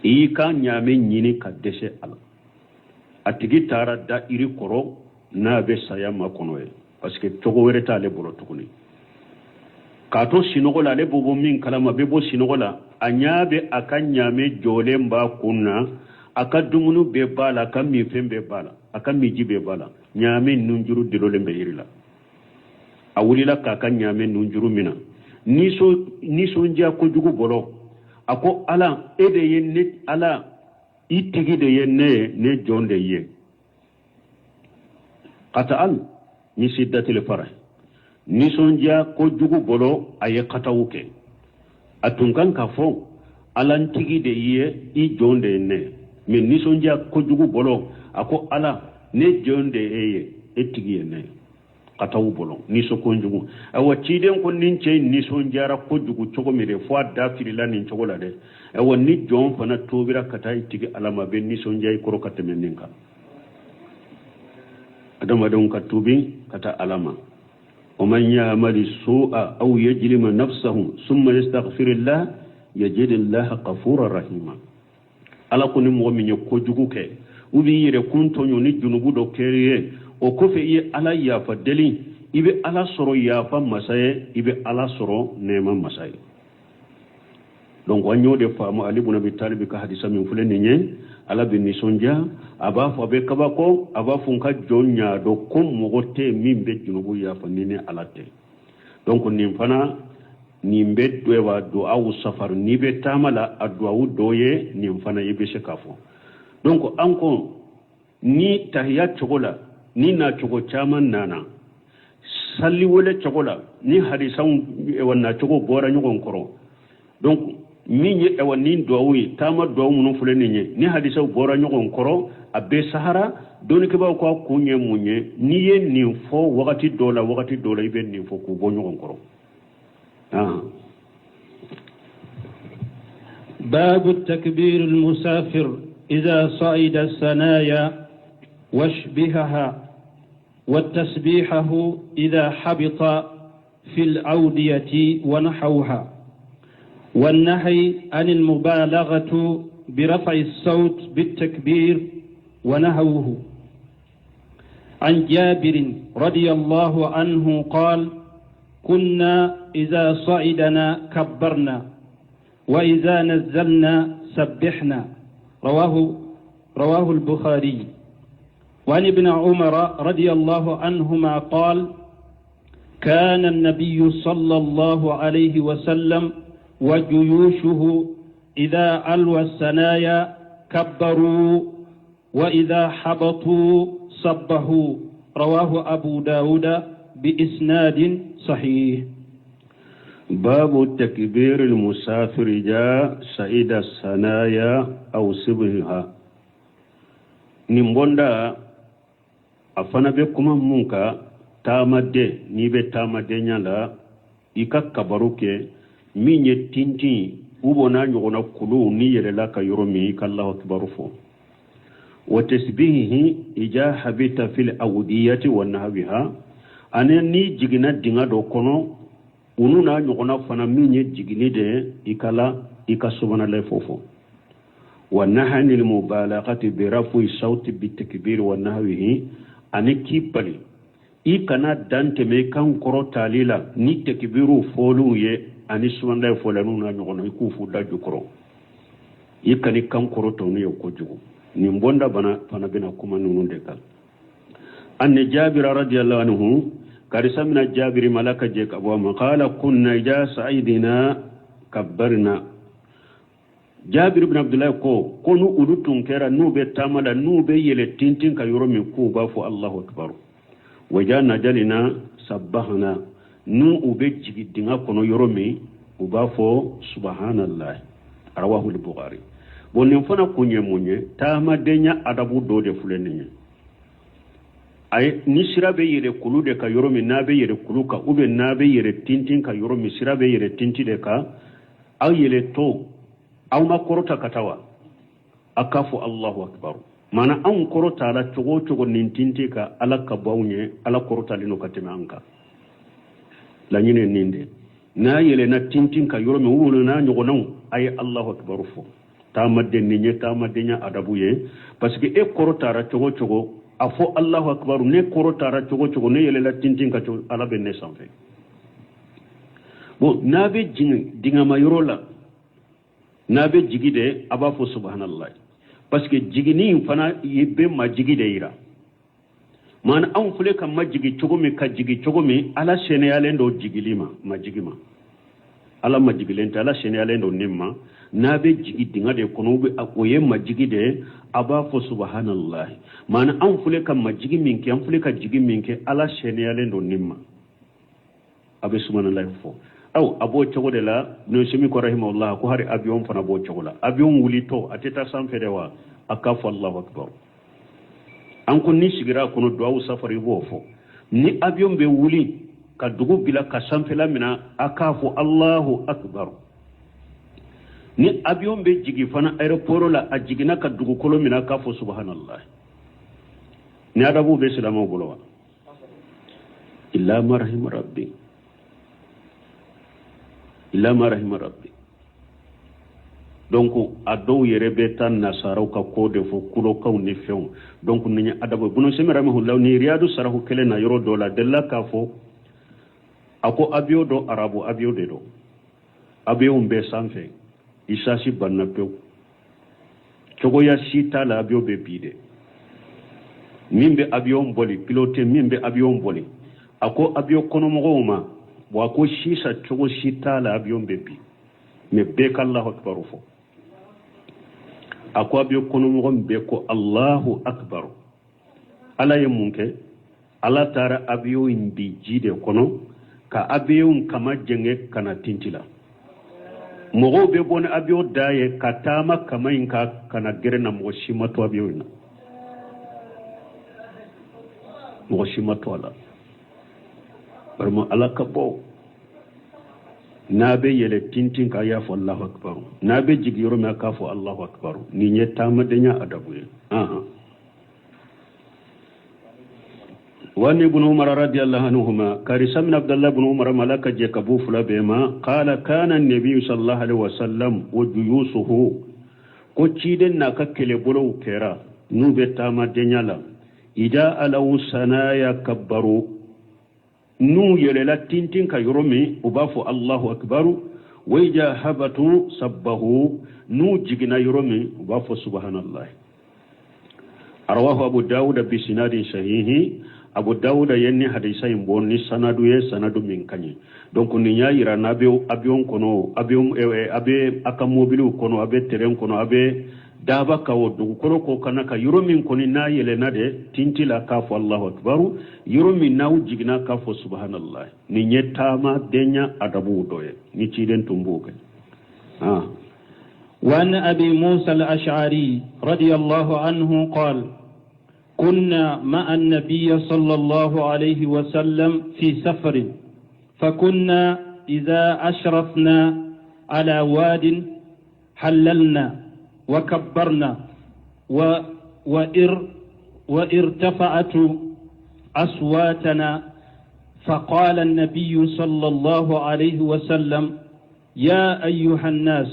iyi ka ñame ñini ka dese ala a tigi tara da iri koro na be saya makono ye parce que cogo were ta ale bolo tuguni ka to sinogo la ale bobo min kalama be bo sinogo la a ñabe a ka ñame jolen ba kunna a ka dumunu be bala a ka min fen be bala a ka miji be bala ñame nunjuru dilolen be iri la a wulila k'a ka ñame nunjuru mina nisondiya kojugu bolo a ko ala e de ye ne ala i tigi de ye ne jon de ye kata al ni siddatil farah nisondiya kojugu bolo a ye katawu ke a tun kan ka fɔ alan tigi de ye i jon de ye ne mais nisondiya kojugu bolo a ko ala ne jon de ye e tigi ye ne katawu bolo niso konjugu awa ciden ko nin cey nison jara kojugu cogo mire fo da firila nin cogo la de awa ni jon fana tobira kata tigi alama be nison jay koro kateme ninka adama don ka tubi kata alama o man ya'mali su'a aw yajlima nafsahu thumma yastaghfirullah yajidillah ghafurar rahima ala ko ni mo mi kojugu ke ubi yire kuntonyo ni junubu do keriye o kofe iye ala yafa deli ibe ala soro yafa masaye ibe ala soro nema masaye donc wanyo de faamu ali ibn abi talib ka hadisa min fulani nye ala bin nisonja aba fo be kabako aba funka jonya do kum mogote mimbe junubu yafa nene alate donc nim fana nimbe doewa do awu safar nibe tamala adwa doye nim fana ibe shekafo donc anko ni tahiyat chogola ni na cogo caman nana salli wala cogo la ni hadisan ewanna cogo bora ñogon koro donc min ye ewan ni duwawi tama duwawu munun fule ni hadisa bora ñogon koro a be sahara doni ke ba ko kunye munye ni ye nin fo wakati dola ibe nin fo ku bo ñogon koro باب التكبير المسافر إذا صعد الثنايا واشبهها والتسبيحه إذا حبط في الأودية ونحوها والنهي عن المبالغة برفع الصوت بالتكبير ونحوه عن جابر رضي الله عنه قال كنا إذا صعدنا كبرنا وإذا نزلنا سبحنا رواه البخاري وعن ابن عمر رضي الله عنهما قال كان النبي صلى الله عليه وسلم وجيوشه إذا ألوى الثنايا كبروا وإذا حبطوا صبحوا رواه أبو داود بإسناد صحيح باب تكبير المسافر جاء سعيد الثنايا أو سبهها نمبوندا afana be kuma munka tamade ni be tamade nyala ika kabaruke minye tintin ubona nyogona kulu ni yelela ka yoromi kallahu akbaru fo wa tasbihi ija habita fil awdiyati wa nahwiha anani jigina dinga do kono ununa nyogona fana minye jigini de ikala ikasubana fofo wa nahani al mubalaghati bi rafi sawti bi takbir wa nahwihi ani kipali i kana dante me kan koro talila ni tekbiru folu ye ani suwanda folanu na nyogono ku fu daju koro i kani kan koro to ne ko jugo ni mbonda bana bina kuma nunu de kal an jabir radiyallahu anhu karisa min jabir malaka je ka wa qala kunna ja sa'idina kabbarna jabir ibn abdullah ko nu udutun kera nu be tamala nu be yele tintin ka yoro min ku ba fu Allahu akbar wajana jalina sabbahna nu ube jigidinga kono yoro mi uba fo subhanallah rawahu al-bukhari bonin fana kunye munye tama denya adabu do de fuleninya ay ni sirabe yele kulu de ka yoro mi nabe yele kulu ka ube nabe yele tintin ka yoro mi sirabe yele tinti de ka aw yele to aw ma korota katawa akafu Allahu akbar mana an korota la cogo cogo nintinti ka ala ka bawnye ala korota lino katema anka la nyine ninde na yele na tintin ka yoro me wulu na nyogo naw ay allahu akbar fo tamadde ninye tamadde nya adabu ye parce que e korota ra cogo cogo afo allahu akbar ne korota ra cogo cogo ne yele la tintin ka ala be ne sanfe bon nabe dinga ma yoro la nabe jigide aba fo subhanallah parce que jigini fana yebbe ma jigide ira man an fule kan majigi cogomi ka jigi cogomi ala seneyalen do jigilima majigima ala majigilenta ala seneyalen do nimma nabe jigi dinga de kono be akoye majigi de aba fo subhanallah man an fule kan majigi minke an fule ka jigi minke ala seneyalen do nimma abe subhanallah fo aw abo cogo de la no semi ko rahimahullah ko hari abion fana bo cogo la abion wuli to ateta sanfede wa akafu allahu akbar an ko ni sigira kono duwawu safari bo fo ni abion be wuli ka dugu bila ka sanfela mina akafu allahu akbar ni abion be jigi fana aeroport la a jigina ka dugu kolo mina akafu subhanallah ni adabu be silama bolo wa illa marhim rabbi illa ma rahima rabbi donc ado yere be tan nasaraw ka ko de fo kulo kaw ni few donc ni adabo bunu semera mahullah ni riyadu sarahu kele na yoro dola della ka fo ako abio do arabo abio de do abio mbe sanfe isasi banna pew cogo ya sita la abio be bide mimbe abio mboli pilote mimbe abio mboli ako abio kono mo ma wa ko shisa cogo sita la abiyon bebi me be kallahu akbar fo ako abiyo kono mo be ko allahu akbar ala yemunke ala tara abiyo indi jide kono ka abiyo kama jenge kana tintila mogo be bon abiyo daye katama kama inka kana gerena mo shimato abiyo na mo shimato ala barmo ala kabo nabe yele tintin ka ya fo Allahu akbar nabe jigi yoro me ka fo Allahu akbar ni nyeta madenya adabu aha wani ibn umar radiyallahu anhuma karisa min abdullah ibn umar malaka je kabu fula bema qala kana an-nabi sallallahu alaihi wasallam wajuyusuhu ko ciden na kakkele bolo kera nube tamadenya la ida alaw sanaya kabbaru nu yelela tintin ka yoromi ubafu Allahu akbaru wayja habatu sabbahu nu jigina yoromi ubafu subhanallah arwahu abu daud bi sinadin sahihi abu daud yenni hadisa imboni sanadu ye sanadu min kanyi donc ni yaira nabe abion kono abion abe akamobilu kono abe terrain kono abe daba kawo dugu koro ko kana ka yuromin koni na yele na de tintila kafu Allahu akbaru yuromin na ujigina kafu subhanallah ni nyetama denya adabu doye ni ciden tumbuke وعن أبي موسى الأشعري رضي الله عنه قال كنا مع النبي صلى الله عليه وسلم في سفر فكنا إذا أشرفنا على واد حللنا وكبرنا وارتفعت أصواتنا فقال النبي صلى الله عليه وسلم يا أيها الناس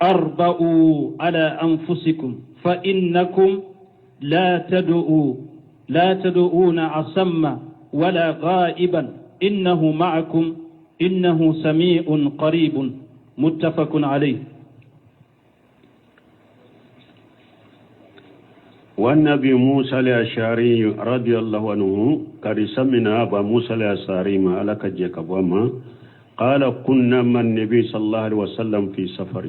أربؤوا على أنفسكم فإنكم لا تدعون أصم ولا غائبا إنه معكم إنه سميع قريب متفق عليه. والنبي موسى الأشعري رضي الله عنه كرسمنا أبا موسى الأشعري ما لك جيكبوما قال كنا من النبي صلى الله عليه وسلم في سفر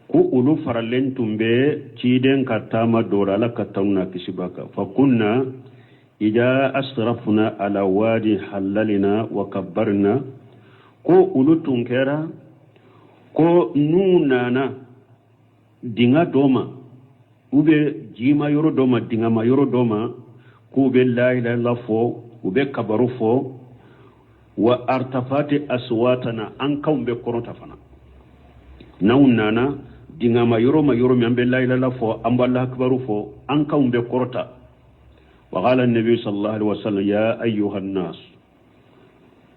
ku ulu farallentum be ciden katama dora la katawna kisibaka fa kunna ida asrafna ala wadi halalina wa kabbarna ko ulu tunkera ko nunana dinga doma ube jima yoro doma dinga ma yoro doma ku be la ilaha illa fo ube kabaru fo wa artafati aswatana an kawbe korota fana naunana dingama yoro ma yoro mi ambe la ilaha fo amba Allah akbaru fo an kaumbe korta wa qala an-nabi sallallahu alaihi wasallam ya ayyuhan nas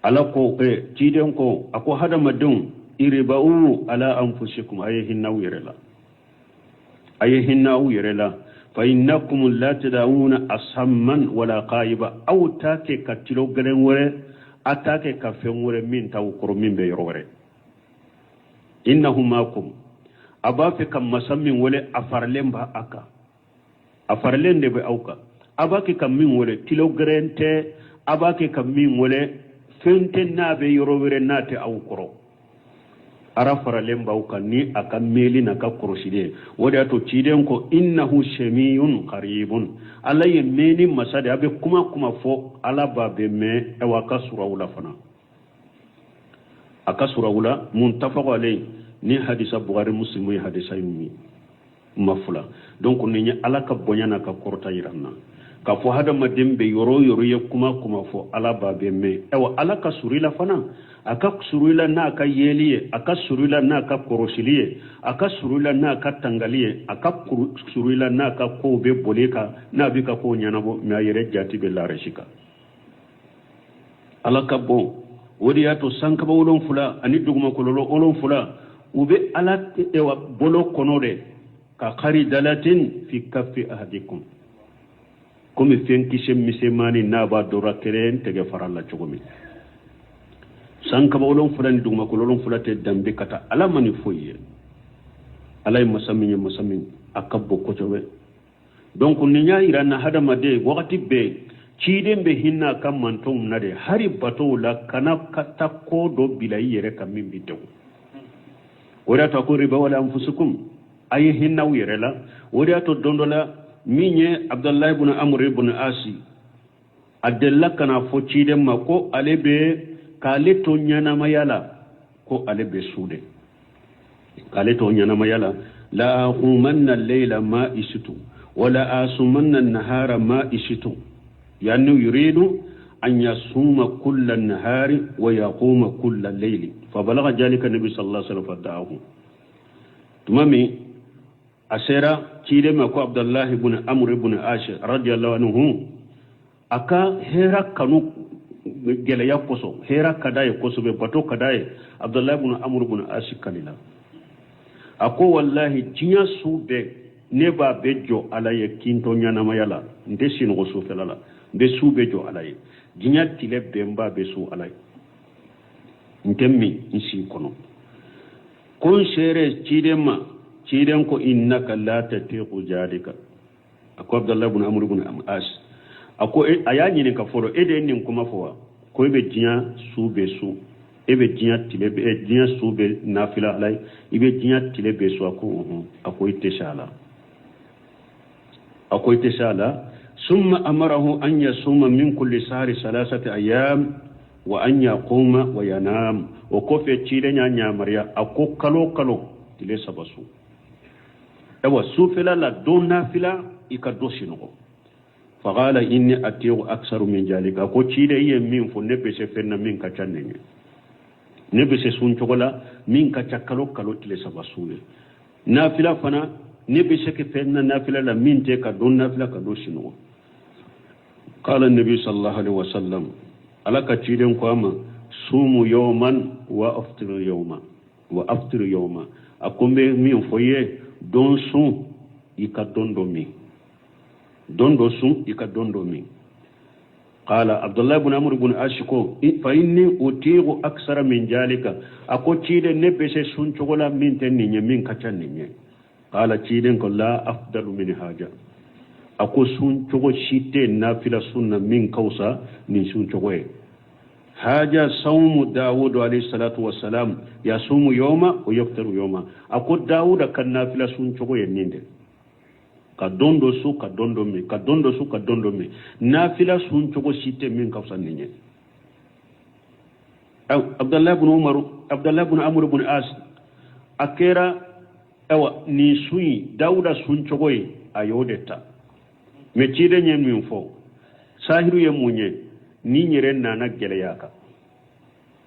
alako tiden ko ako hada madun iribau ala anfusikum ayhinna wirela fa innakum la tadawuna asamman wala qaiba aw take katilo galen wore atake ka fen wore min taw koro min be yorore innahumakum abafe kam masammin wole afarlemba aka afarlende be auka abake kam min wole tilo grente abake kam min wole fente nabe yorowere nate aw koro ara faralemba auka ni aka meli na ka koroside wode ato ciden ko innahu shamiyun qaribun alaye meni masade abe kuma fo ala babe me e wa kasura wala fana akasura wala muntafaq alayhi ni hadisa bukhari muslim yi hadisa yumi mafula donc ni ala ka bonyana ka korta yiranna ka fo hada madembe yoro ye kuma fo ala babe me ewa ala ka surila fana aka surila na ka yeliye aka surila na ka korosiliye aka surila na ka tangaliye aka surila na ka ko be boleka na bi ka ko nyanabo mi ayere jati be la reshika ala ka bon wodi ato sanka ba wolon fula ani duguma ko lolo olon fula ube ala ewa bolo konode ka khari dalatin fi kaffi ahadikum komi fenki shemmise mani naba dora keren tege faralla chogomi sanka ba wolon fula ni duguma ko lolon fula te dambe kata ala mani foye alay masamin akabbo ko chobe donc ni nya irana hadama de wakati be ciden be hinna kam mantom nade hari bato la kana kata ko do bilay yere kam min bitaw wada to ko riba wala anfusukum ay hinna yere la wada to dondola minye abdullah ibn amr ibn asi adella kana fo ciden mako alebe kale to nyana mayala ko alebe sude kale to nyana mayala la aqumanna al-layla ma isitu wala asumanna an-nahara ma isitu يعني يريد أن يصوم كل النهار ويقوم كل الليل فبلغ ذلك النبي صلى الله عليه وسلم فدعاه تمامي أسيرا كيدما كو عبد الله بن عمرو بن عاش رضي الله عنه أكا هيرا كانوا جليا كوسو هيرا كداي كوسو بباتو كداي عبد الله بن عمرو بن عاش كليلا أكو والله تيا سوبه نبا بيجو على يكينتو نيانا مايالا ندسين غسو فلالا be sube jo alay jinya tile bemba be su alay ntemmi nsi kono kon sere ciden ko innaka la tatiqu jalika ako abdullah ibn amr ibn as ako ayani ne ka foro ede nin kuma fowa ko be jinya sube su ebe jinya tile be jinya sube nafila alay ibe jinya tile be su ako iteshala ثم أمره أن يصوم من كل شهر 3 أيام وأن يقوم وينام وكوفي تشيلنا نيامريا أكو كالو تلي سبسو أو سوفلا لا دون نافلا يكدوشينو فقال إني أتيو أكثر من ذلك أكو تشيلي يمين فنبسي فينا من كتشانيني نبسي سونشوغلا من كتشكالو تلي سبسو نافلا فنا نبسي فينا نافلا لا من تيكا دون نافلا كدوشينو قال النبي صلى الله عليه وسلم على كتيرن قام صوموا يوما وافطروا يوما اكم مي فويه دون سون يكدوندومي قال عبد الله بن عمرو بن اشكو فاني اطيق اكثر من ذلك اكو تيرن نبسه سون تشولا من تنني من كاتنني قال تيرن لا افضل من حاجه ako sun cogo shite nafila sunna min kausa ni sun cogo haja sawmu daud alayhi salatu wassalam yasumu yawma wa yaftaru yawma ako daud kan nafila sun cogo yenninde ka dondo su ka dondo mi nafila sun cogo shite min kausa ninye abdullah ibn amr ibn as akera ewa ni suyi dauda sun cogo ayodeta me cide nyen min fo sahiru ye munye ni nyere nana gele yaka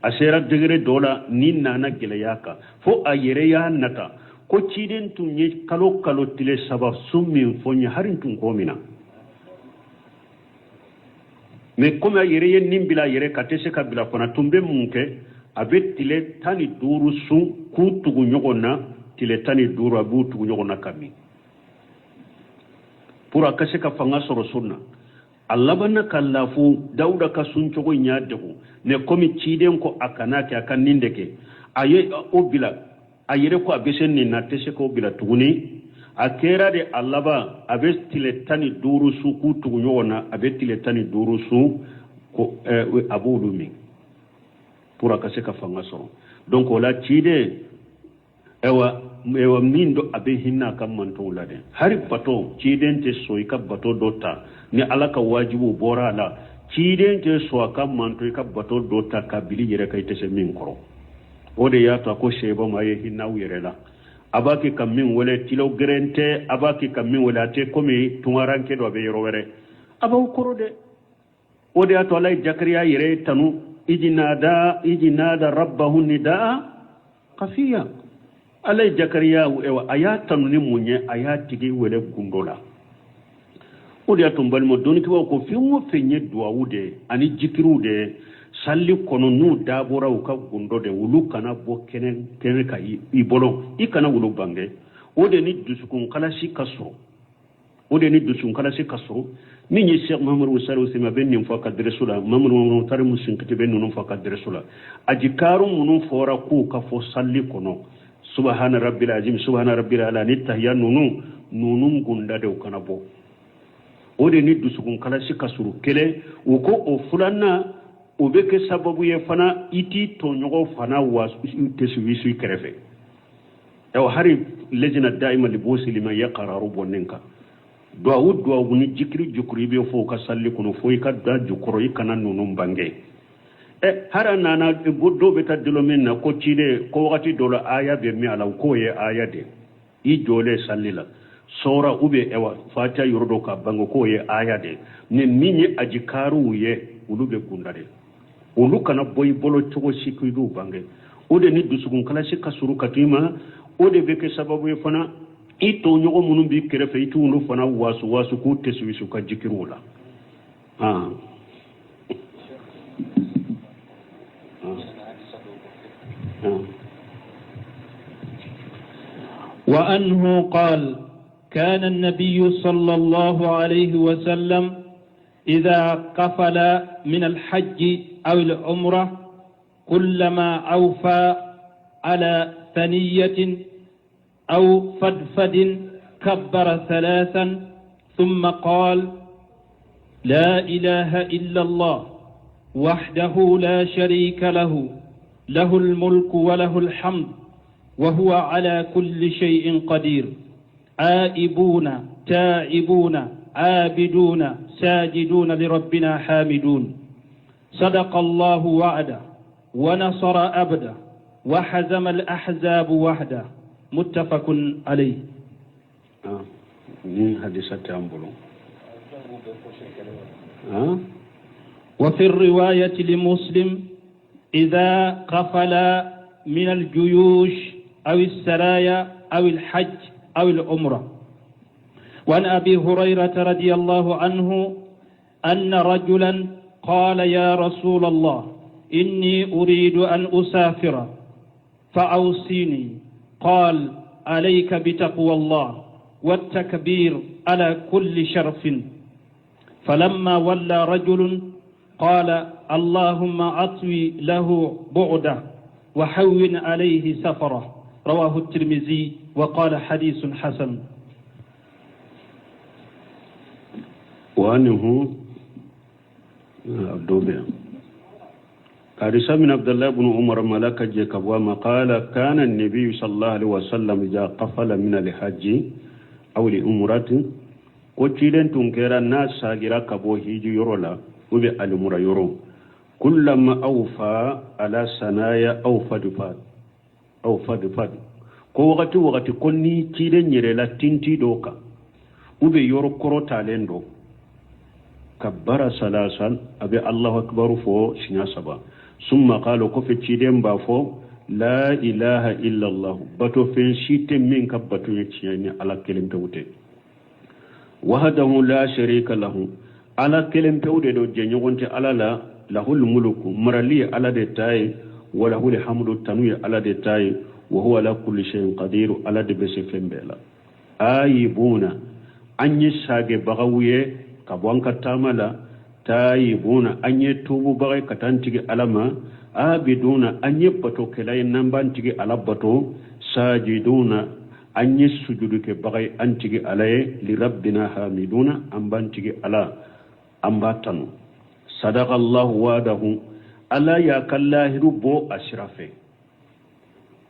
asera degere dola ni nana gele yaka fo ayere ya nata ko ciden tun ye kalo kalo tile saba summin fonya harin tun komina mais comme yere yen nimbila yere katese kabila fana tumbe munke abe tile tani duru sun ku tugu nyogona tile tani duru abu tugu nyogona kami pour akase ka fanga soro sunna Allah banna kallafu dauda ka sun cogo nya dego ne komi ciden ko akanake akan nindeke aye obila ayere ko abesen ni na tese ko bila tuguni akera de allaba abestile tani duru su ku tugunyona abetile tani duru su ko abulumi pour akase ka fanga so donc wala cide ewa mindo abe hinna kam manto lade hari bato ciden te so ka bato dota ni alaka wajibu bora la ciden te so kam manto ka bato dota kabili yere kay tese min koro ode ya to ko sheba maye hinna wire la abaki kam min wala tilo gerente abaki kam min wala te komi tungaranke do be yoro were abaw korode ode ya to lay jakriya yere tanu ijinada rabbahu nidaa qafiya alay jakriya ewa ayatanu ni munye ayatigi wele gundola ode ya to balmo doni ko fi mo fenye duawude ani jikirude salli kono nu dabora u ka gundo de wulu kana bo kenen ka ibolo ikana wulu bange ode ni dusukun kala shi kaso ni ni Sheikh Muhammad Wasaru sima benni fo ka resula Muhammad tar musin kete bennu no fo ka resula ajikaru munun fora ku ka fo salli kono subhana rabbil azim subhana rabbil ala ni tahyanu nunun gunda de kana bo ode ni dusukun kala shi kasuru kele u ko o fulanna o be ke sababu ye fana iti to nyogo fana wasu tesuwisu kerefe ewa hari lejina daima libosi lima yaqararu bonenka do ni jikri jukri be fo ka salli kuno fo ka da jukro ikana nunum bange hara nana boddo be tadilo minna ko cide ko wakati dolo aya be mi ala ko ye aya de I jole sallila sora ube ewa fata yurdo ka bango ko ye aya de ne minye ajikaru ye ulube gundare ulu kana boy bolo chogo sikidu bange ode ni dusugun kala sikka suru katima ode beke sababu ye fana ito nyogo munum bi kerefe itu unu fana wasu ku tesuwisu ka jikirula وأنه قال كان النبي صلى الله عليه وسلم إذا قفل من الحج أو العمرة كلما أوفى على ثنية أو فدفد كبر ثلاثا ثم قال لا إله إلا الله وحده لا شريك له له الملك وله الحمد وهو على كل شيء قدير آئبون تائبون عابدون ساجدون لربنا حامدون صدق الله وعده ونصر أبده وحزم الأحزاب وحده متفق عليه وفي الرواية لمسلم إذا قفل من الجيوش أو السرايا أو الحج أو العمرة. وعن أبي هريرة رضي الله عنه أن رجلا قال يا رسول الله إني أريد أن أسافر فأوصيني. قال عليك بتقوى الله والتكبير على كل شرف. فلما ولى رجل قال اللهم أطوي له بعده وحون عليه سفره. رواه الترمذي وقال حديث حسن. وأنه حارثة من عبد الله بن عمر ملك جكبوا قال كان النبي صلى الله عليه وسلم إذا قفل من الحج أو لأمرة قتلن تنكر الناس ساجرا كبو هيجي يرولا وبي الأمر يرو كلما أوفى على سنايا أو فدفاد ko wakati konni tilen yere la tinti doka ube yoro koro talendo kabbara salasan abe allahu akbar fo sinya saba summa qalu ko fe tilen ba fo la ilaha illa allah bato fen shite min ka bato yeciyani ala kelen pewte wahdahu la sharika lahu ala kelen pewde do je nyogonte ala la lahul mulku marali ala de tay wa lahul hamdu tanuy ala de tay wa huwa ala kulli shay'in qadir ala de bese fembela ayibuna anyi sage bagawiye kabwanka tamala tayibuna anye tubu bagay katantigi alama abiduna anye bato kelay nambantigi alabato sajiduna anye sujudu ke bagay antigi alaye li rabbina hamiduna ambantigi ala ambatanu sadaqa allah wadahu ala ya kallahiru bo ashrafe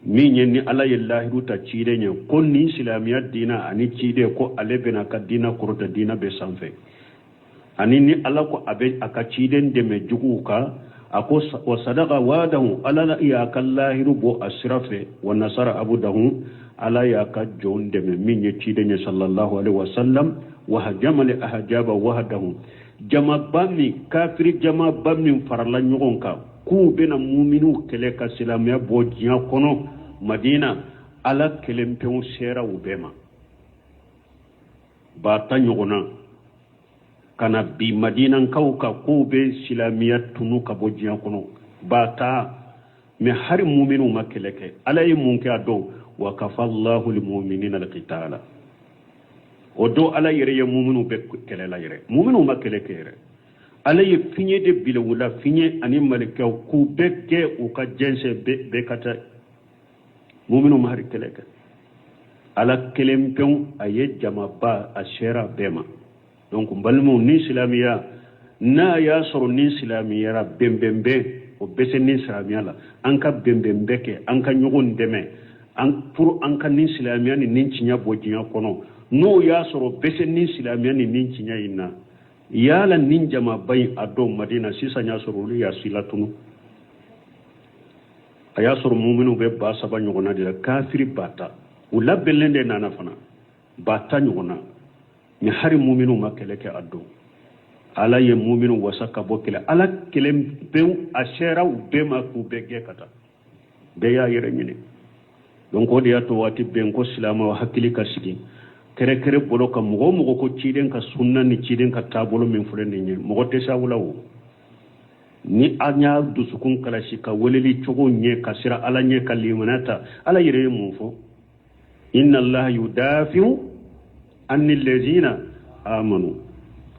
minye ni ala yallahiru ta cide nya konni islamiyya dina ani cide ko alebena ka dina kurta dina be sanfe ani ni ala ko abe aka ciden de me juguka ako wa sadaqa wadahu ala ya kallahiru bo ashrafe wa nasara abudahu ala ya ka jonde me minye cide nya sallallahu alaihi wasallam wa hajama li ahjaba wahdahu jama bammi kafiri jama bammi farla nyogonka ku bena mu'minu kele ka silamiya bo jiya kono madina ala kelempew sera ubema ba ta nyogona kana bi madina kauka ku be silamiya tunu ka bo jiya kono ba ta me har mu'minu makeleke ala yi munke ado wa kafallahu lil mu'minina alqitala odo ala yere ye mu'minu be kele la yere mu'minu makeleke yere ala ye finye de bilawula finye ani malikaw ku bekke u ka jense be kata mu'minu mahari keleke ala kelempew aye jama ba ashera bema donc balmu ni islamiya na ya soro ni islamiya bembembe o bese ni islamiya la anka bembembe ke anka nyugon deme an pour anka ni islamiya ni nincinya bojinya kono no ya soro bese ni islamiya ni nincinya ina yala nin jama bay ado madina sisa nya soro ya silatunu aya soro mu'minu be ba saba nyogona de kafiri bata wala belende nana fana bata nyogona ni hari mu'minu makeleke ado ala ye mu'minu wasaka bokele ala kelem bew ashera be ma ku bege kata be ya yere nyine donc odi ato wati ben ko silama wa hakili kasidi kere kere bolo ka mugo ko ciden ka sunna ni ciden ka tabolo min fulende ni mugo te sawulawo ni anya dusukun kala shika weleli chogo nye kasira ala nye kalimanata ala yire mufo inna allaha yudafi'u anil ladina amanu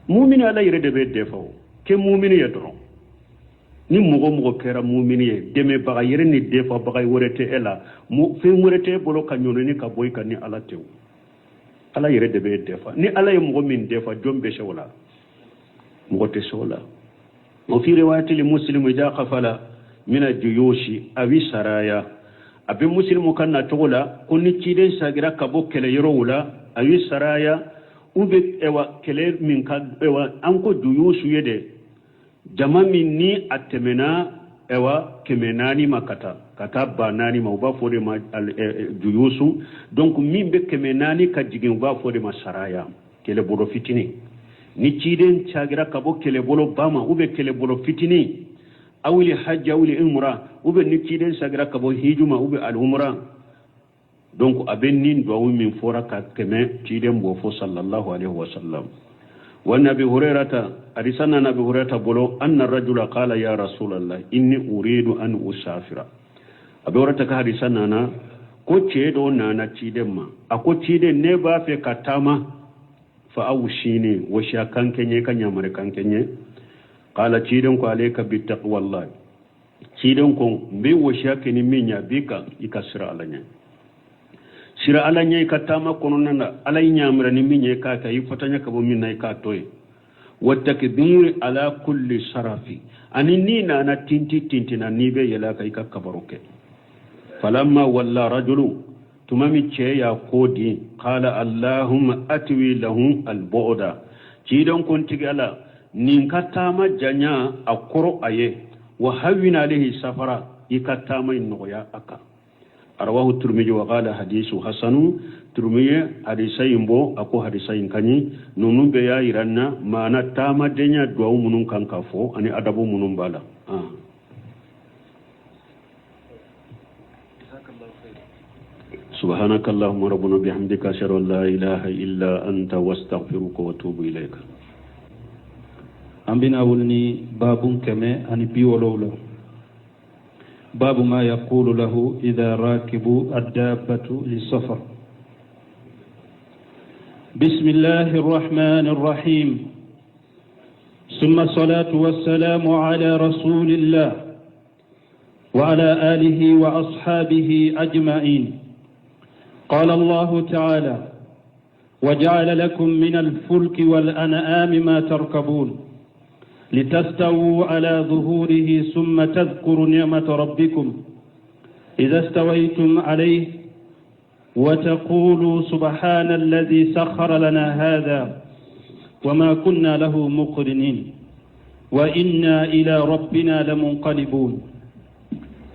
mu'mini ala yire de be defo ke mu'mini yadro ni mugo kera mu'mini ye deme baga yire ni defo baga worete ela mu fe worete bolo ka nyono ni ka boy ka ni ala tew ala yere de be defa ni ala ye mugo min defa jombe shawla mugo te shawla wa fi riwayati li muslim ja qafala min al-juyushi abi saraya abi muslim kanna togola konni ciden sagira kabo kele yorowula abi saraya ube ewa kele min ka ewa anko juyushu yede jama min ni atemena ewa kemenani makata kata banani ma uba fode ma juyusu donc min be kemenani ka jigin uba fode ma saraya kele bolo fitini ni ciden chagira kabo kele bolo bama ube kele bolo fitini awli hajj awli umra ube ni ciden chagira kabo hijuma ube al umra donc aben nin do min fora ka keme ciden bo fo sallallahu alaihi wasallam wa nabi hurairata arisana nabi hurairata bolo anna rajula qala ya rasulullah inni uridu an usafira aborata ka hadisana na ko cedo na ciden ma ako ciden ne ba fe katama fa awshini wa shakan kenye kanya mare kan kenye qala ciden ko alayka bi taqwallah ciden ko be wa shakini minya bika ikasira alanya sira alanya katama kono nanda alay nyamra ni minya ka ta yifatanya ka bo minna ka toy wa takbir ala kulli sarafi anini na tinti na nibe yala kai ka kabaruke falamma walla rajulu tumami ce ya kodi qala allahumma atwi lahum albu'da cidan kon tigala nin katama janya akoro aye wa hawina alayhi safara ikatama innoya aka arwahu turmiji wa qala hadithu hasanu turmiye hadisayimbo ako hadisayin kanyi nunu be ya iranna mana tama denya duwa munun kankafo ani adabu munun bala سبحانك اللهم ربنا بحمدك أشهد أن لا إله إلا أنت واستغفرك وأتوب إليك. أمبنا ولني باب كما أن بيولولا باب ما يقول له إذا راكب الدابة للسفر. بسم الله الرحمن الرحيم، ثم الصلاة والسلام على رسول الله وعلى آله وأصحابه أجمعين. قال الله تعالى: وجعل لكم من الفلك والأنعام ما تركبون لتستووا على ظهوره ثم تذكروا نعمة ربكم إذا استويتم عليه وتقولوا سبحان الذي سخر لنا هذا وما كنا له مقرنين وإنا إلى ربنا لمنقلبون.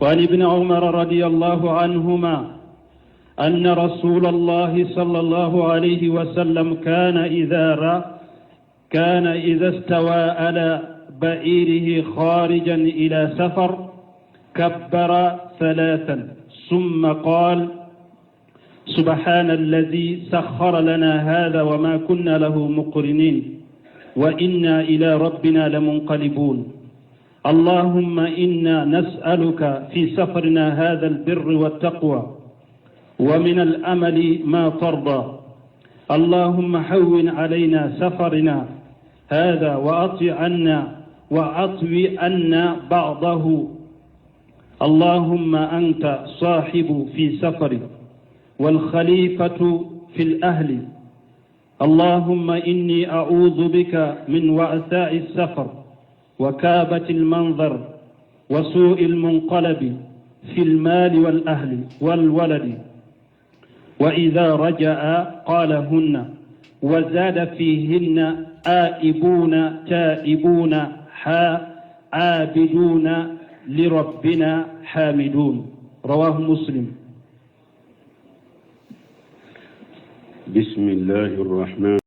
وعن ابن عمر رضي الله عنهما أن رسول الله صلى الله عليه وسلم كان إذا استوى على بعيره خارجا إلى سفر كبر ثلاثا ثم قال سبحان الذي سخر لنا هذا وما كنا له مقرنين وإنا إلى ربنا لمنقلبون. اللهم إنا نسألك في سفرنا هذا البر والتقوى ومن الأمل ما ترضى. اللهم حون علينا سفرنا هذا وأطوي عنا بعضه. اللهم أنت صاحب في سفري والخليفة في الأهل. اللهم إني أعوذ بك من وعثاء السفر وكابة المنظر وسوء المنقلب في المال والأهل والولد. وإذا رجع قالهن وزاد فيهن آئبون تائبون عابدون لربنا حامدون. رواه مسلم. بسم الله الرحمن